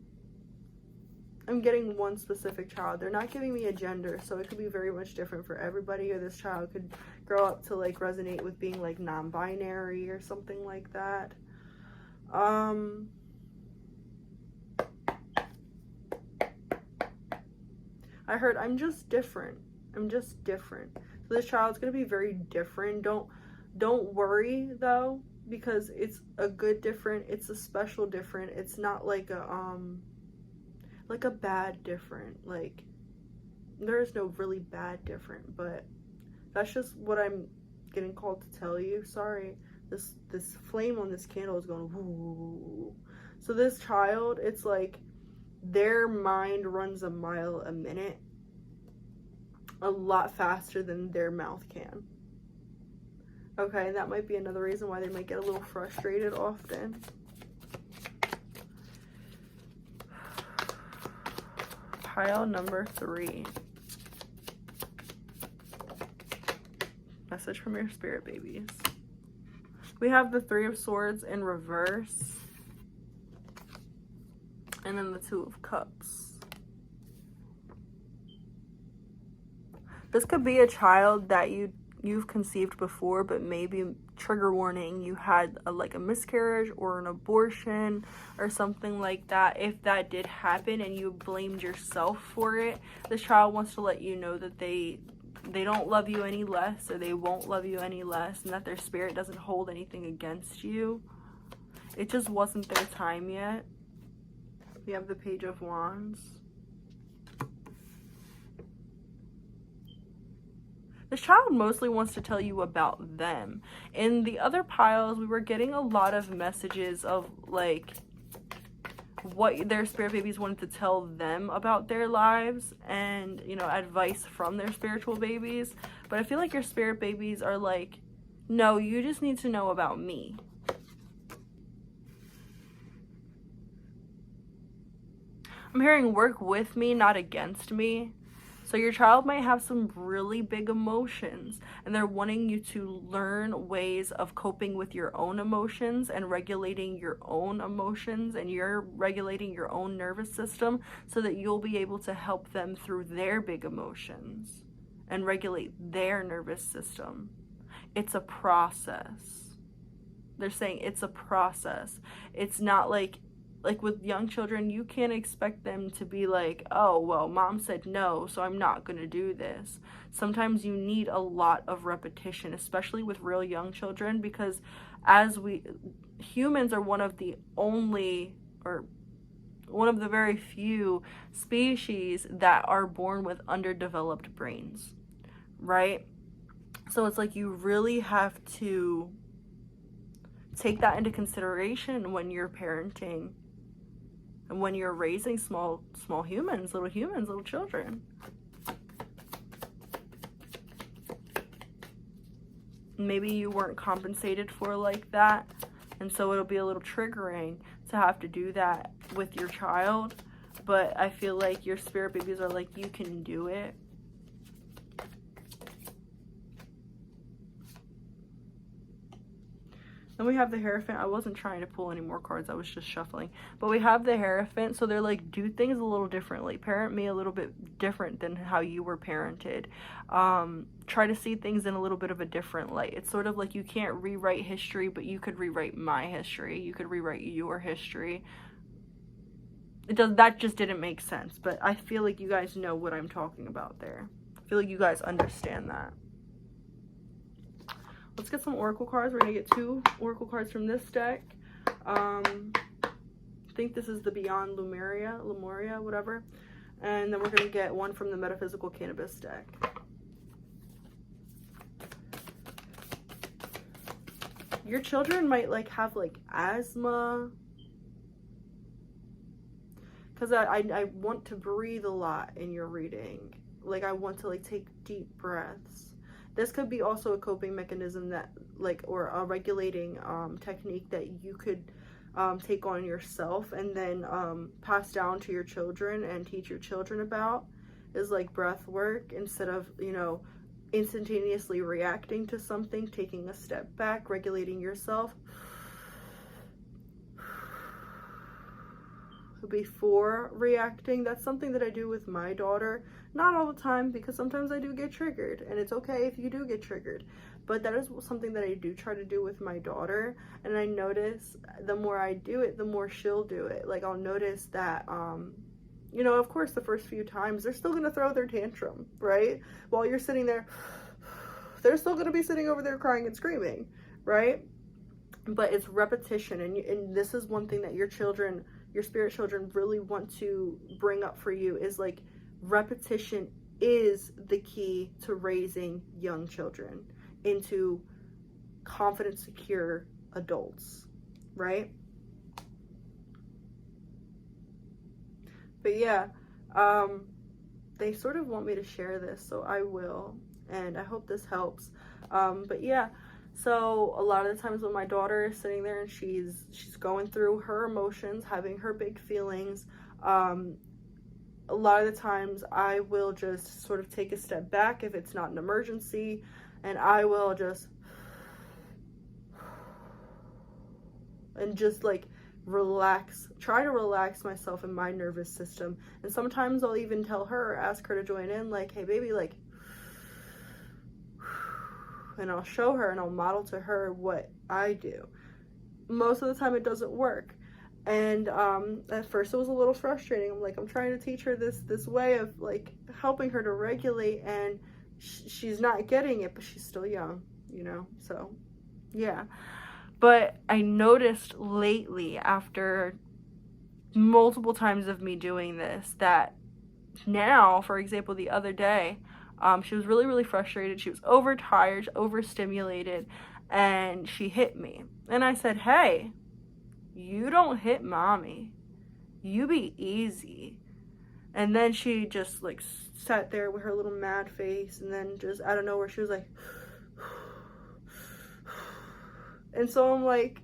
I'm getting one specific child. They're not giving me a gender, so it could be very much different for everybody, or this child could grow up to like resonate with being like non-binary or something like that. I heard I'm just different. I'm just different. So this child's gonna be very different. Don't worry though, because it's a good different. It's a special different. It's not like a bad different. Like, there is no really bad different, but that's just what I'm getting called to tell you. Sorry, this flame on this candle is going woo. So this child, it's like their mind runs a mile a minute, a lot faster than their mouth can. Okay, that might be another reason why they might get a little frustrated often. Pile number 3. Message from your spirit babies. We have the 3 of Swords in reverse, and then the 2 of Cups. This could be a child that you've conceived before, but maybe, trigger warning, you had like a miscarriage or an abortion or something like that. If that did happen and you blamed yourself for it, this child wants to let you know that they don't love you any less, or they won't love you any less, and that their spirit doesn't hold anything against you. It just wasn't their time yet. We have the Page of Wands. This child mostly wants to tell you about them. In the other piles, we were getting a lot of messages of like what their spirit babies wanted to tell them about their lives, and, you know, advice from their spiritual babies. But I feel like your spirit babies are like, no, you just need to know about me. I'm hearing work with me, not against me. So your child might have some really big emotions, and they're wanting you to learn ways of coping with your own emotions and regulating your own emotions, and you're regulating your own nervous system so that you'll be able to help them through their big emotions and regulate their nervous system. It's a process. They're saying it's a process. It's not like with young children, you can't expect them to be like, oh, well, mom said no, so I'm not going to do this. Sometimes you need a lot of repetition, especially with real young children, because humans are one of the very few species that are born with underdeveloped brains, right? So it's like you really have to take that into consideration when you're parenting. And when you're raising small humans, little children. Maybe you weren't compensated for like that, And so it'll be a little triggering to have to do that with your child. But I feel like your spirit babies are like, you can do it. Then we have the Hierophant. I wasn't trying to pull any more cards. I was just shuffling. But we have the Hierophant. So they're like, do things a little differently. Parent me a little bit different than how you were parented. Try to see things in a little bit of a different light. It's sort of like you can't rewrite history, but you could rewrite my history. You could rewrite your history. That just didn't make sense. But I feel like you guys know what I'm talking about there. I feel like you guys understand that. Let's get some oracle cards. We're going to get 2 oracle cards from this deck. I think this is the Beyond Lemuria, whatever. And then we're going to get 1 from the Metaphysical Cannabis deck. Your children might like have like asthma. Because I want to breathe a lot in your reading. Like I want to like take deep breaths. This could be also a coping mechanism that like, or a regulating technique that you could take on yourself and then pass down to your children and teach your children about, is like breath work. Instead of, you know, instantaneously reacting to something, taking a step back, regulating yourself before reacting. That's something that I do with my daughter. Not all the time, because sometimes I do get triggered, and it's okay if you do get triggered, but that is something that I do try to do with my daughter. And I notice the more I do it, the more she'll do it. Like I'll notice that you know, of course the first few times they're still gonna throw their tantrum, right? While you're sitting there, they're still gonna be sitting over there crying and screaming, right? But it's repetition, and this is one thing that your children, your spirit children, really want to bring up for you, is like repetition is the key to raising young children into confident, secure adults, right? But yeah, they sort of want me to share this, so I will, and I hope this helps. But yeah, so a lot of the times when my daughter is sitting there and she's going through her emotions, having her big feelings, a lot of the times I will just sort of take a step back if it's not an emergency, and I will just like relax, try to relax myself in my nervous system. And sometimes I'll even tell her, ask her to join in, like, hey baby, like, and I'll show her and I'll model to her what I do. Most of the time it doesn't work. And at first it was a little frustrating. I'm like, I'm trying to teach her this way of like helping her to regulate, and she's not getting it, but she's still young, you know? So yeah. But I noticed lately, after multiple times of me doing this, that now, for example, the other day, she was really, really frustrated. She was overtired, overstimulated, and she hit me. And I said, hey, you don't hit mommy. You be easy. And then she just like sat there with her little mad face, and then just out of nowhere she was like, and so I'm like,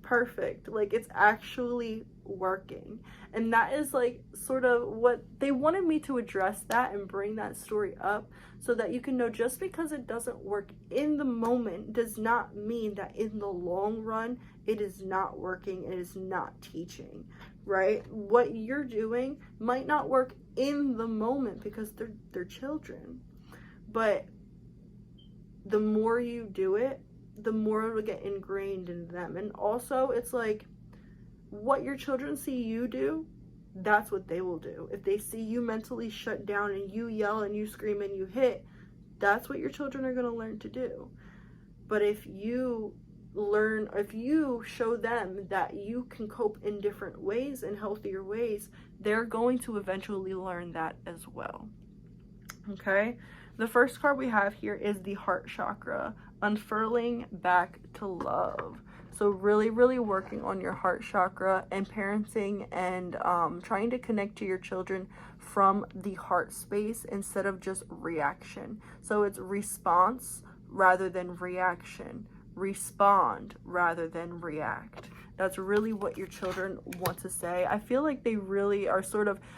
perfect. Like, it's actually working. And that is like sort of what they wanted me to address, that and bring that story up, so that you can know just because it doesn't work in the moment does not mean that in the long run it is not working, it is not teaching, right? What you're doing might not work in the moment because they're children, but the more you do it, the more it'll get ingrained in them. And also, it's like, what your children see you do, that's what they will do. If they see you mentally shut down and you yell and you scream and you hit, that's what your children are going to learn to do. But if you show them that you can cope in different ways, in healthier ways, they're going to eventually learn that as well. Okay? The first card we have here is the heart chakra, unfurling back to love. So really, really working on your heart chakra and parenting and trying to connect to your children from the heart space instead of just reaction. So it's response rather than reaction. respond rather than react. That's really what your children want to say. I feel like they really are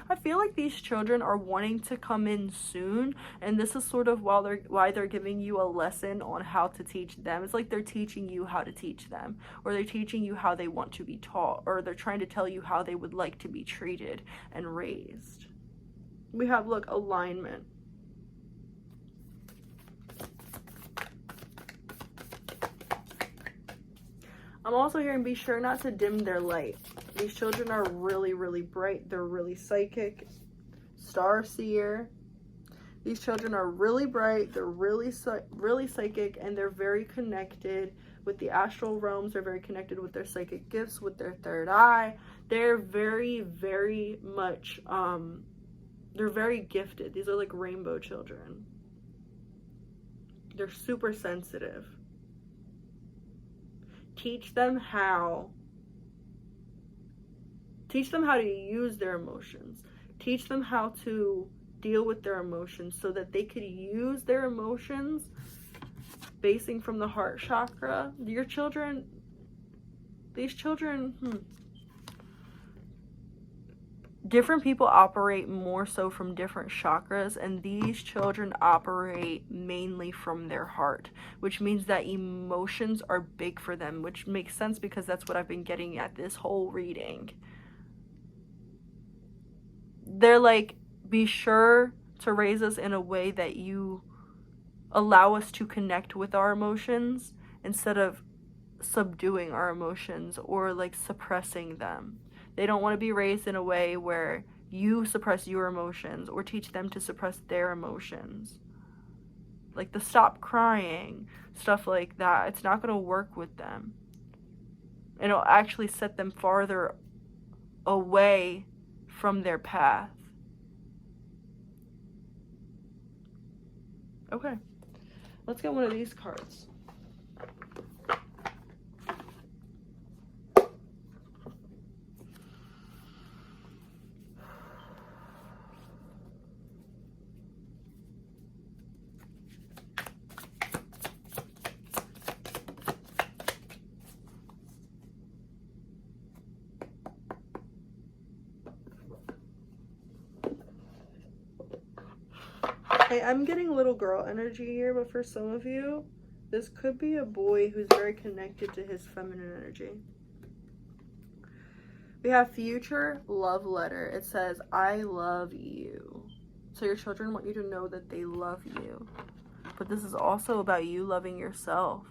I feel like these children are wanting to come in soon, and this is sort of why they're giving you a lesson on how to teach them. It's like they're teaching you how to teach them, or they're teaching you how they want to be taught, or they're trying to tell you how they would like to be treated and raised. We have, look, alignment. I'm also hearing be sure not to dim their light. These children are really, really bright. They're really psychic. Star seer. These children are really bright. They're really psychic, and they're very connected with the astral realms. They're very connected with their psychic gifts, with their third eye. They're very, very much, they're very gifted. These are like rainbow children. They're super sensitive. Teach them how to use their emotions. Teach them how to deal with their emotions so that they could use their emotions basing from the heart chakra. Your children, these children, different people operate more so from different chakras, and these children operate mainly from their heart, which means that emotions are big for them, which makes sense because that's what I've been getting at this whole reading. They're like, be sure to raise us in a way that you allow us to connect with our emotions instead of subduing our emotions or like suppressing them. They don't want to be raised in a way where you suppress your emotions or teach them to suppress their emotions. Like the stop crying, stuff like that. It's not going to work with them. It'll actually set them farther away from their path. Okay, let's get one of these cards. Hey, I'm getting little girl energy here, but for some of you, this could be a boy who's very connected to his feminine energy. We have future love letter. It says, I love you. So your children want you to know that they love you. But this is also about you loving yourself.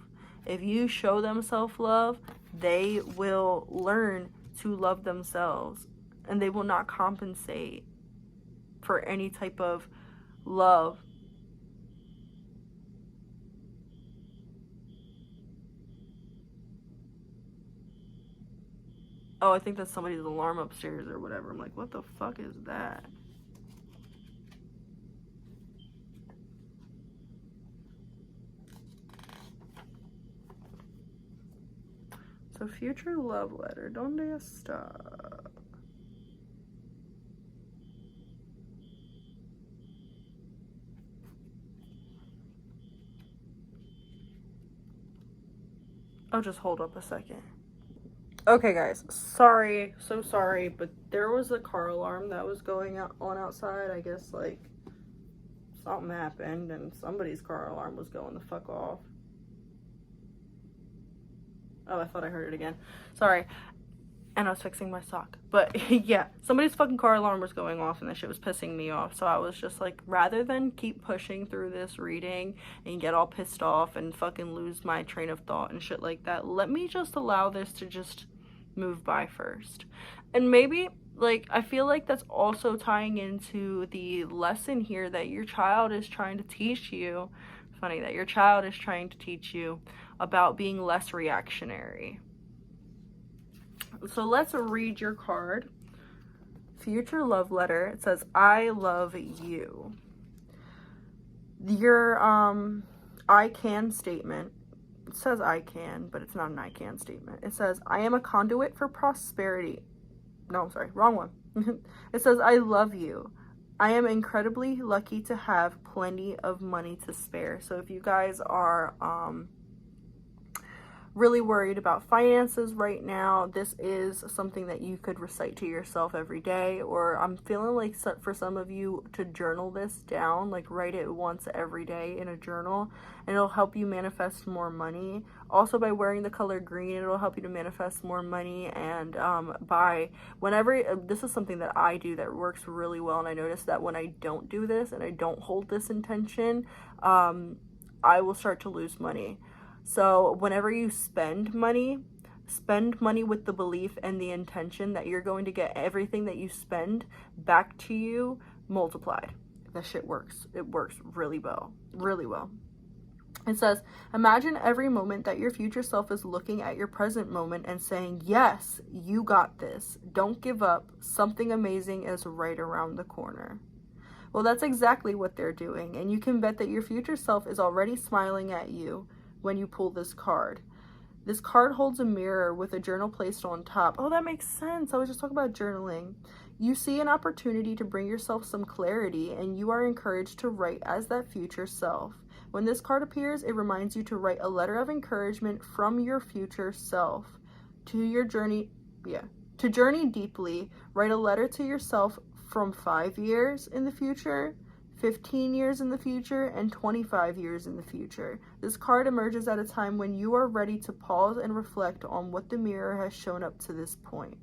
If you show them self-love, they will learn to love themselves. And they will not compensate for any type of love. Oh, I think that's somebody's alarm upstairs or whatever. I'm like, what the fuck is that? So future love letter. ¿Dónde está? Oh, just hold up a second. Okay, guys, sorry, so sorry, but there was a car alarm that was going on outside. I guess, like, something happened and somebody's car alarm was going the fuck off. Oh, I thought I heard it again. Sorry. And I was fixing my sock. But yeah, somebody's fucking car alarm was going off and that shit was pissing me off. So I was just like, rather than keep pushing through this reading and get all pissed off and fucking lose my train of thought and shit like that, let me just allow this to just move by first. And maybe, like, I feel like that's also tying into the lesson here that your child is trying to teach you. Funny that your child is trying to teach you about being less reactionary. So let's read your card. Future love letter. It says, I love you. Your I can statement. It says I can, but it's not an I can statement. It says, I am a conduit for prosperity. No, I'm sorry, wrong one. It says, I love you. I am incredibly lucky to have plenty of money to spare. So if you guys are really worried about finances right now, this is something that you could recite to yourself every day. Or I'm feeling like for some of you to journal this down, like write it once every day in a journal, and it'll help you manifest more money. Also, by wearing the color green, it'll help you to manifest more money. And by whenever, this is something that I do that works really well, and I notice that when I don't do this and I don't hold this intention, I will start to lose money. So whenever you spend money with the belief and the intention that you're going to get everything that you spend back to you multiplied. That shit works. It works really well. Really well. It says, imagine every moment that your future self is looking at your present moment and saying, yes, you got this. Don't give up. Something amazing is right around the corner. Well, that's exactly what they're doing. And you can bet that your future self is already smiling at you when you pull this card. This card holds a mirror with a journal placed on top. Oh, that makes sense. I was just talking about journaling. You see an opportunity to bring yourself some clarity, and you are encouraged to write as that future self. When this card appears, it reminds you to write a letter of encouragement from your future self to journey deeply. Write a letter to yourself from 5 years in the future, 15 years in the future, and 25 years in the future. This card emerges at a time when you are ready to pause and reflect on what the mirror has shown up to this point.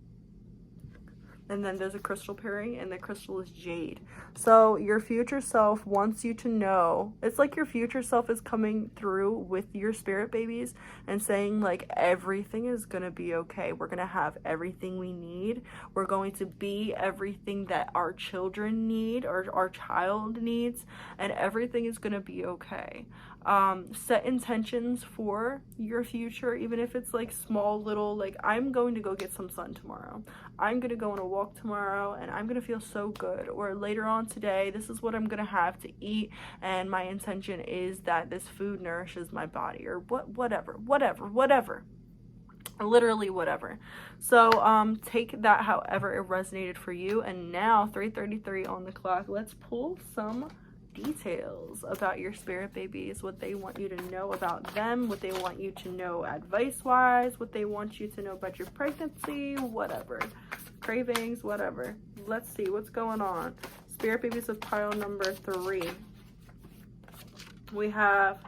And then there's a crystal pairing, and the crystal is jade. So your future self wants you to know, it's like your future self is coming through with your spirit babies and saying, like, everything is gonna be okay. We're gonna have everything we need. We're going to be everything that our children need, or our child needs, and everything is gonna be okay. Set intentions for your future, even if it's like small little, like, I'm going to go get some sun tomorrow. I'm gonna go on a walk tomorrow and I'm gonna feel so good. Or later on today, this is what I'm gonna have to eat, and my intention is that this food nourishes my body, or whatever. Literally whatever. So take that however it resonated for you. And now 3:33 on the clock, let's pull some details about your spirit babies, what they want you to know about them, what they want you to know advice wise, what they want you to know about your pregnancy, whatever, cravings, whatever. Let's see what's going on. Spirit babies of pile number 3. We have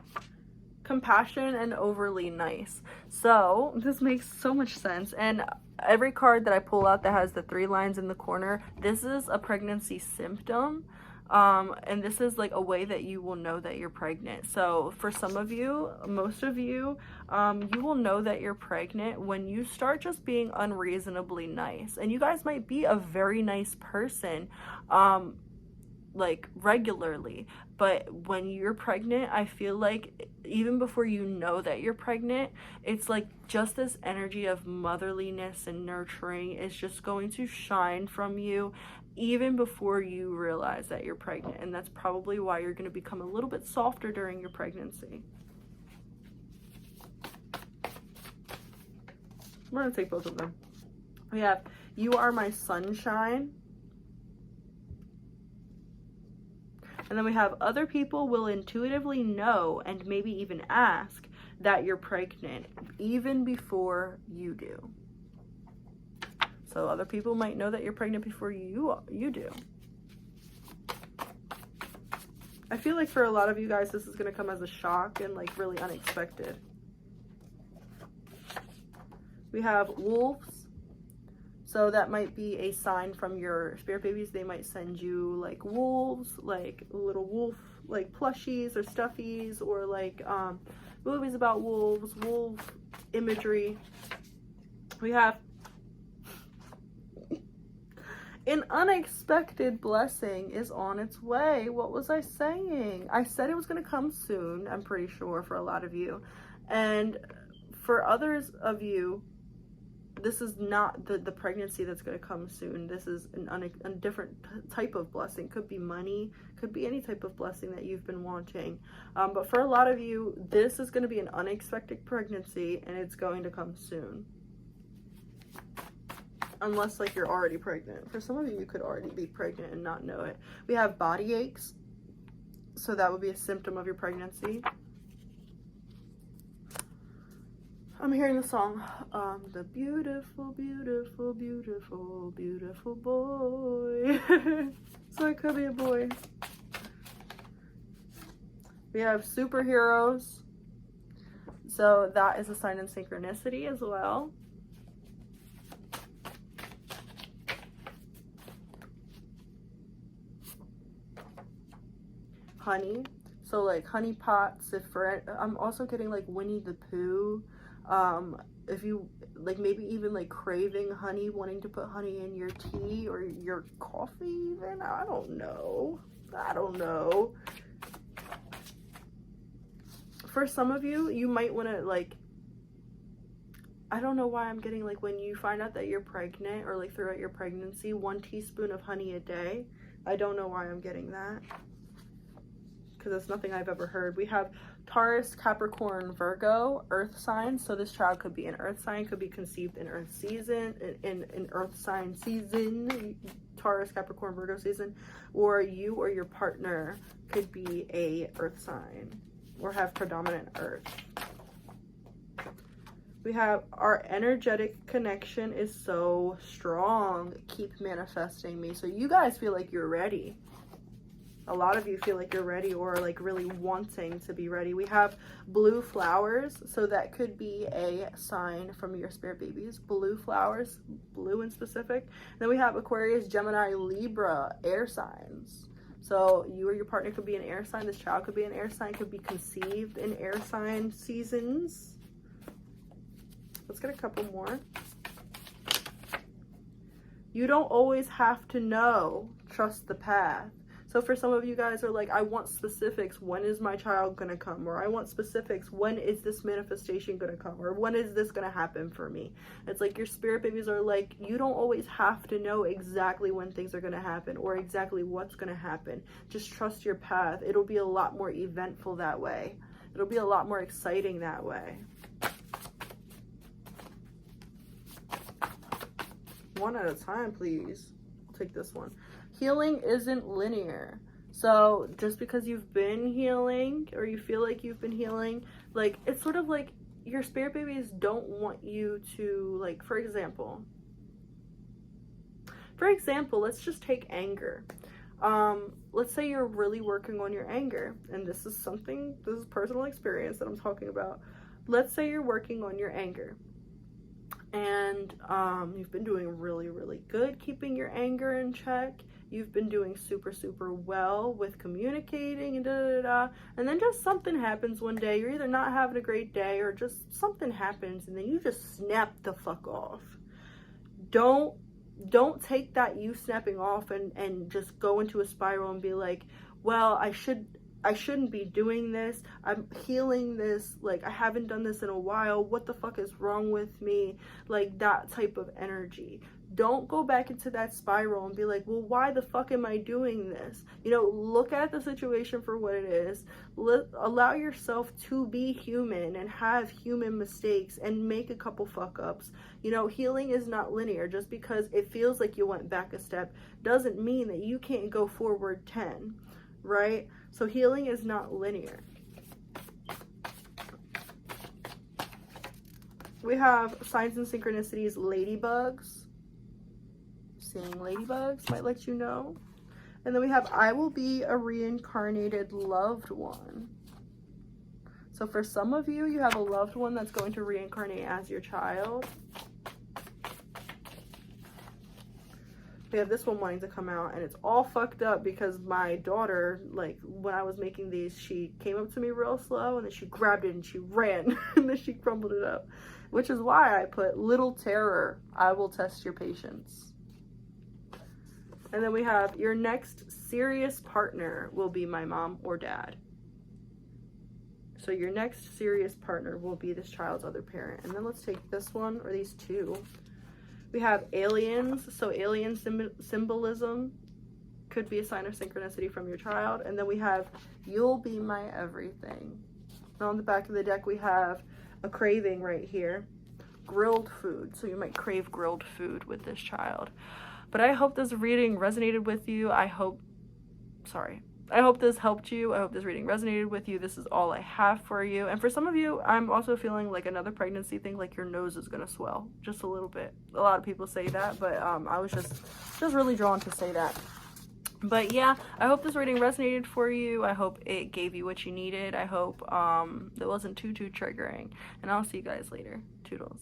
compassion and overly nice. So this makes so much sense. And every card that I pull out that has the 3 lines in the corner, this is a pregnancy symptom. And this is like a way that you will know that you're pregnant. So for some of you, most of you, you will know that you're pregnant when you start just being unreasonably nice. And you guys might be a very nice person, like regularly, but when you're pregnant, I feel like even before you know that you're pregnant, it's like just this energy of motherliness and nurturing is just going to shine from you even before you realize that you're pregnant. And that's probably why you're going to become a little bit softer during your pregnancy. I'm going to take both of them. We have, you are my sunshine. And then we have, other people will intuitively know and maybe even ask that you're pregnant even before you do. So other people might know that you're pregnant before you do. I feel like for a lot of you guys, this is going to come as a shock and like really unexpected. We have wolves. So that might be a sign from your spirit babies. They might send you like wolves, like little wolf, like plushies or stuffies, or like movies about wolves, wolf imagery. We have an unexpected blessing is on its way. What was I saying? I said it was going to come soon, I'm pretty sure, for a lot of you. And for others of you, this is not the pregnancy that's going to come soon. This is a different type of blessing. Could be money, could be any type of blessing that you've been wanting. But for a lot of you, this is going to be an unexpected pregnancy, and it's going to come soon. Unless like you're already pregnant. For some of you, you could already be pregnant and not know it. We have body aches. So that would be a symptom of your pregnancy. I'm hearing the song, the beautiful, beautiful, beautiful, beautiful boy. So it could be a boy. We have superheroes. So that is a sign in synchronicity as well. Honey. So like honey pots. I'm also getting like Winnie the Pooh. If you like, maybe even like craving honey, wanting to put honey in your tea or your coffee even. I don't know. For some of you, you might want to like, I don't know why I'm getting like when you find out that you're pregnant or like throughout your pregnancy, 1 teaspoon of honey a day. I don't know why I'm getting that, because it's nothing I've ever heard. We have Taurus, Capricorn, Virgo, earth signs. So this child could be an earth sign, could be conceived in earth season, in earth sign season, Taurus, Capricorn, Virgo season, or you or your partner could be a earth sign or have predominant earth. We have our energetic connection is so strong. Keep manifesting me. So you guys feel like you're ready. A lot of you feel like you're ready or like really wanting to be ready. We have blue flowers. So that could be a sign from your spirit babies. Blue flowers, blue in specific. Then we have Aquarius, Gemini, Libra, air signs. So you or your partner could be an air sign. This child could be an air sign, could be conceived in air sign seasons. Let's get a couple more. You don't always have to know. Trust the path. So for some of you guys are like, I want specifics. When is my child going to come? Or I want specifics. When is this manifestation going to come? Or when is this going to happen for me? It's like your spirit babies are like, you don't always have to know exactly when things are going to happen or exactly what's going to happen. Just trust your path. It'll be a lot more eventful that way. It'll be a lot more exciting that way. One at a time, please. I'll take this one. Healing isn't linear. So just because you've been healing or you feel like you've been healing, like it's sort of like your spirit babies don't want you to, like, for example, let's just take anger. Let's say you're really working on your anger, and this is personal experience that I'm talking about. Let's say you're working on your anger. And you've been doing really, really good keeping your anger in check. You've been doing super, super well with communicating and and then just something happens one day. You're either not having a great day or just something happens and then you just snap the fuck off. Don't take that you snapping off and just go into a spiral and be like, well, I shouldn't be doing this. I'm healing this. Like, I haven't done this in a while. What the fuck is wrong with me? Like, that type of energy. Don't go back into that spiral and be like, well, why the fuck am I doing this? You know, look at the situation for what it is. Allow yourself to be human and have human mistakes and make a couple fuck ups. You know, healing is not linear. Just because it feels like you went back a step doesn't mean that you can't go forward 10, right? So healing is not linear. We have signs and synchronicities, ladybugs. Seeing ladybugs might let you know. And then we have, I will be a reincarnated loved one. So for some of you, you have a loved one that's going to reincarnate as your child. We have this one wanting to come out, and it's all fucked up because my daughter, like, when I was making these, she came up to me real slow, and then she grabbed it and she ran, and then she crumbled it up, which is why I put little terror. I will test your patience. And then we have, your next serious partner will be my mom or dad. So your next serious partner will be this child's other parent. And then let's take this one, or these two. We have aliens. So alien symbolism could be a sign of synchronicity from your child. And then we have, you'll be my everything. And on the back of the deck, we have a craving right here. Grilled food. So you might crave grilled food with this child. But I hope this reading resonated with you. I I hope this helped you. I hope this reading resonated with you. This is all I have for you. And for some of you, I'm also feeling like another pregnancy thing, like your nose is gonna swell just a little bit. A lot of people say that, but I was just really drawn to say that. But yeah, I hope this reading resonated for you. I hope it gave you what you needed. I hope it wasn't too triggering. And I'll see you guys later. Toodles.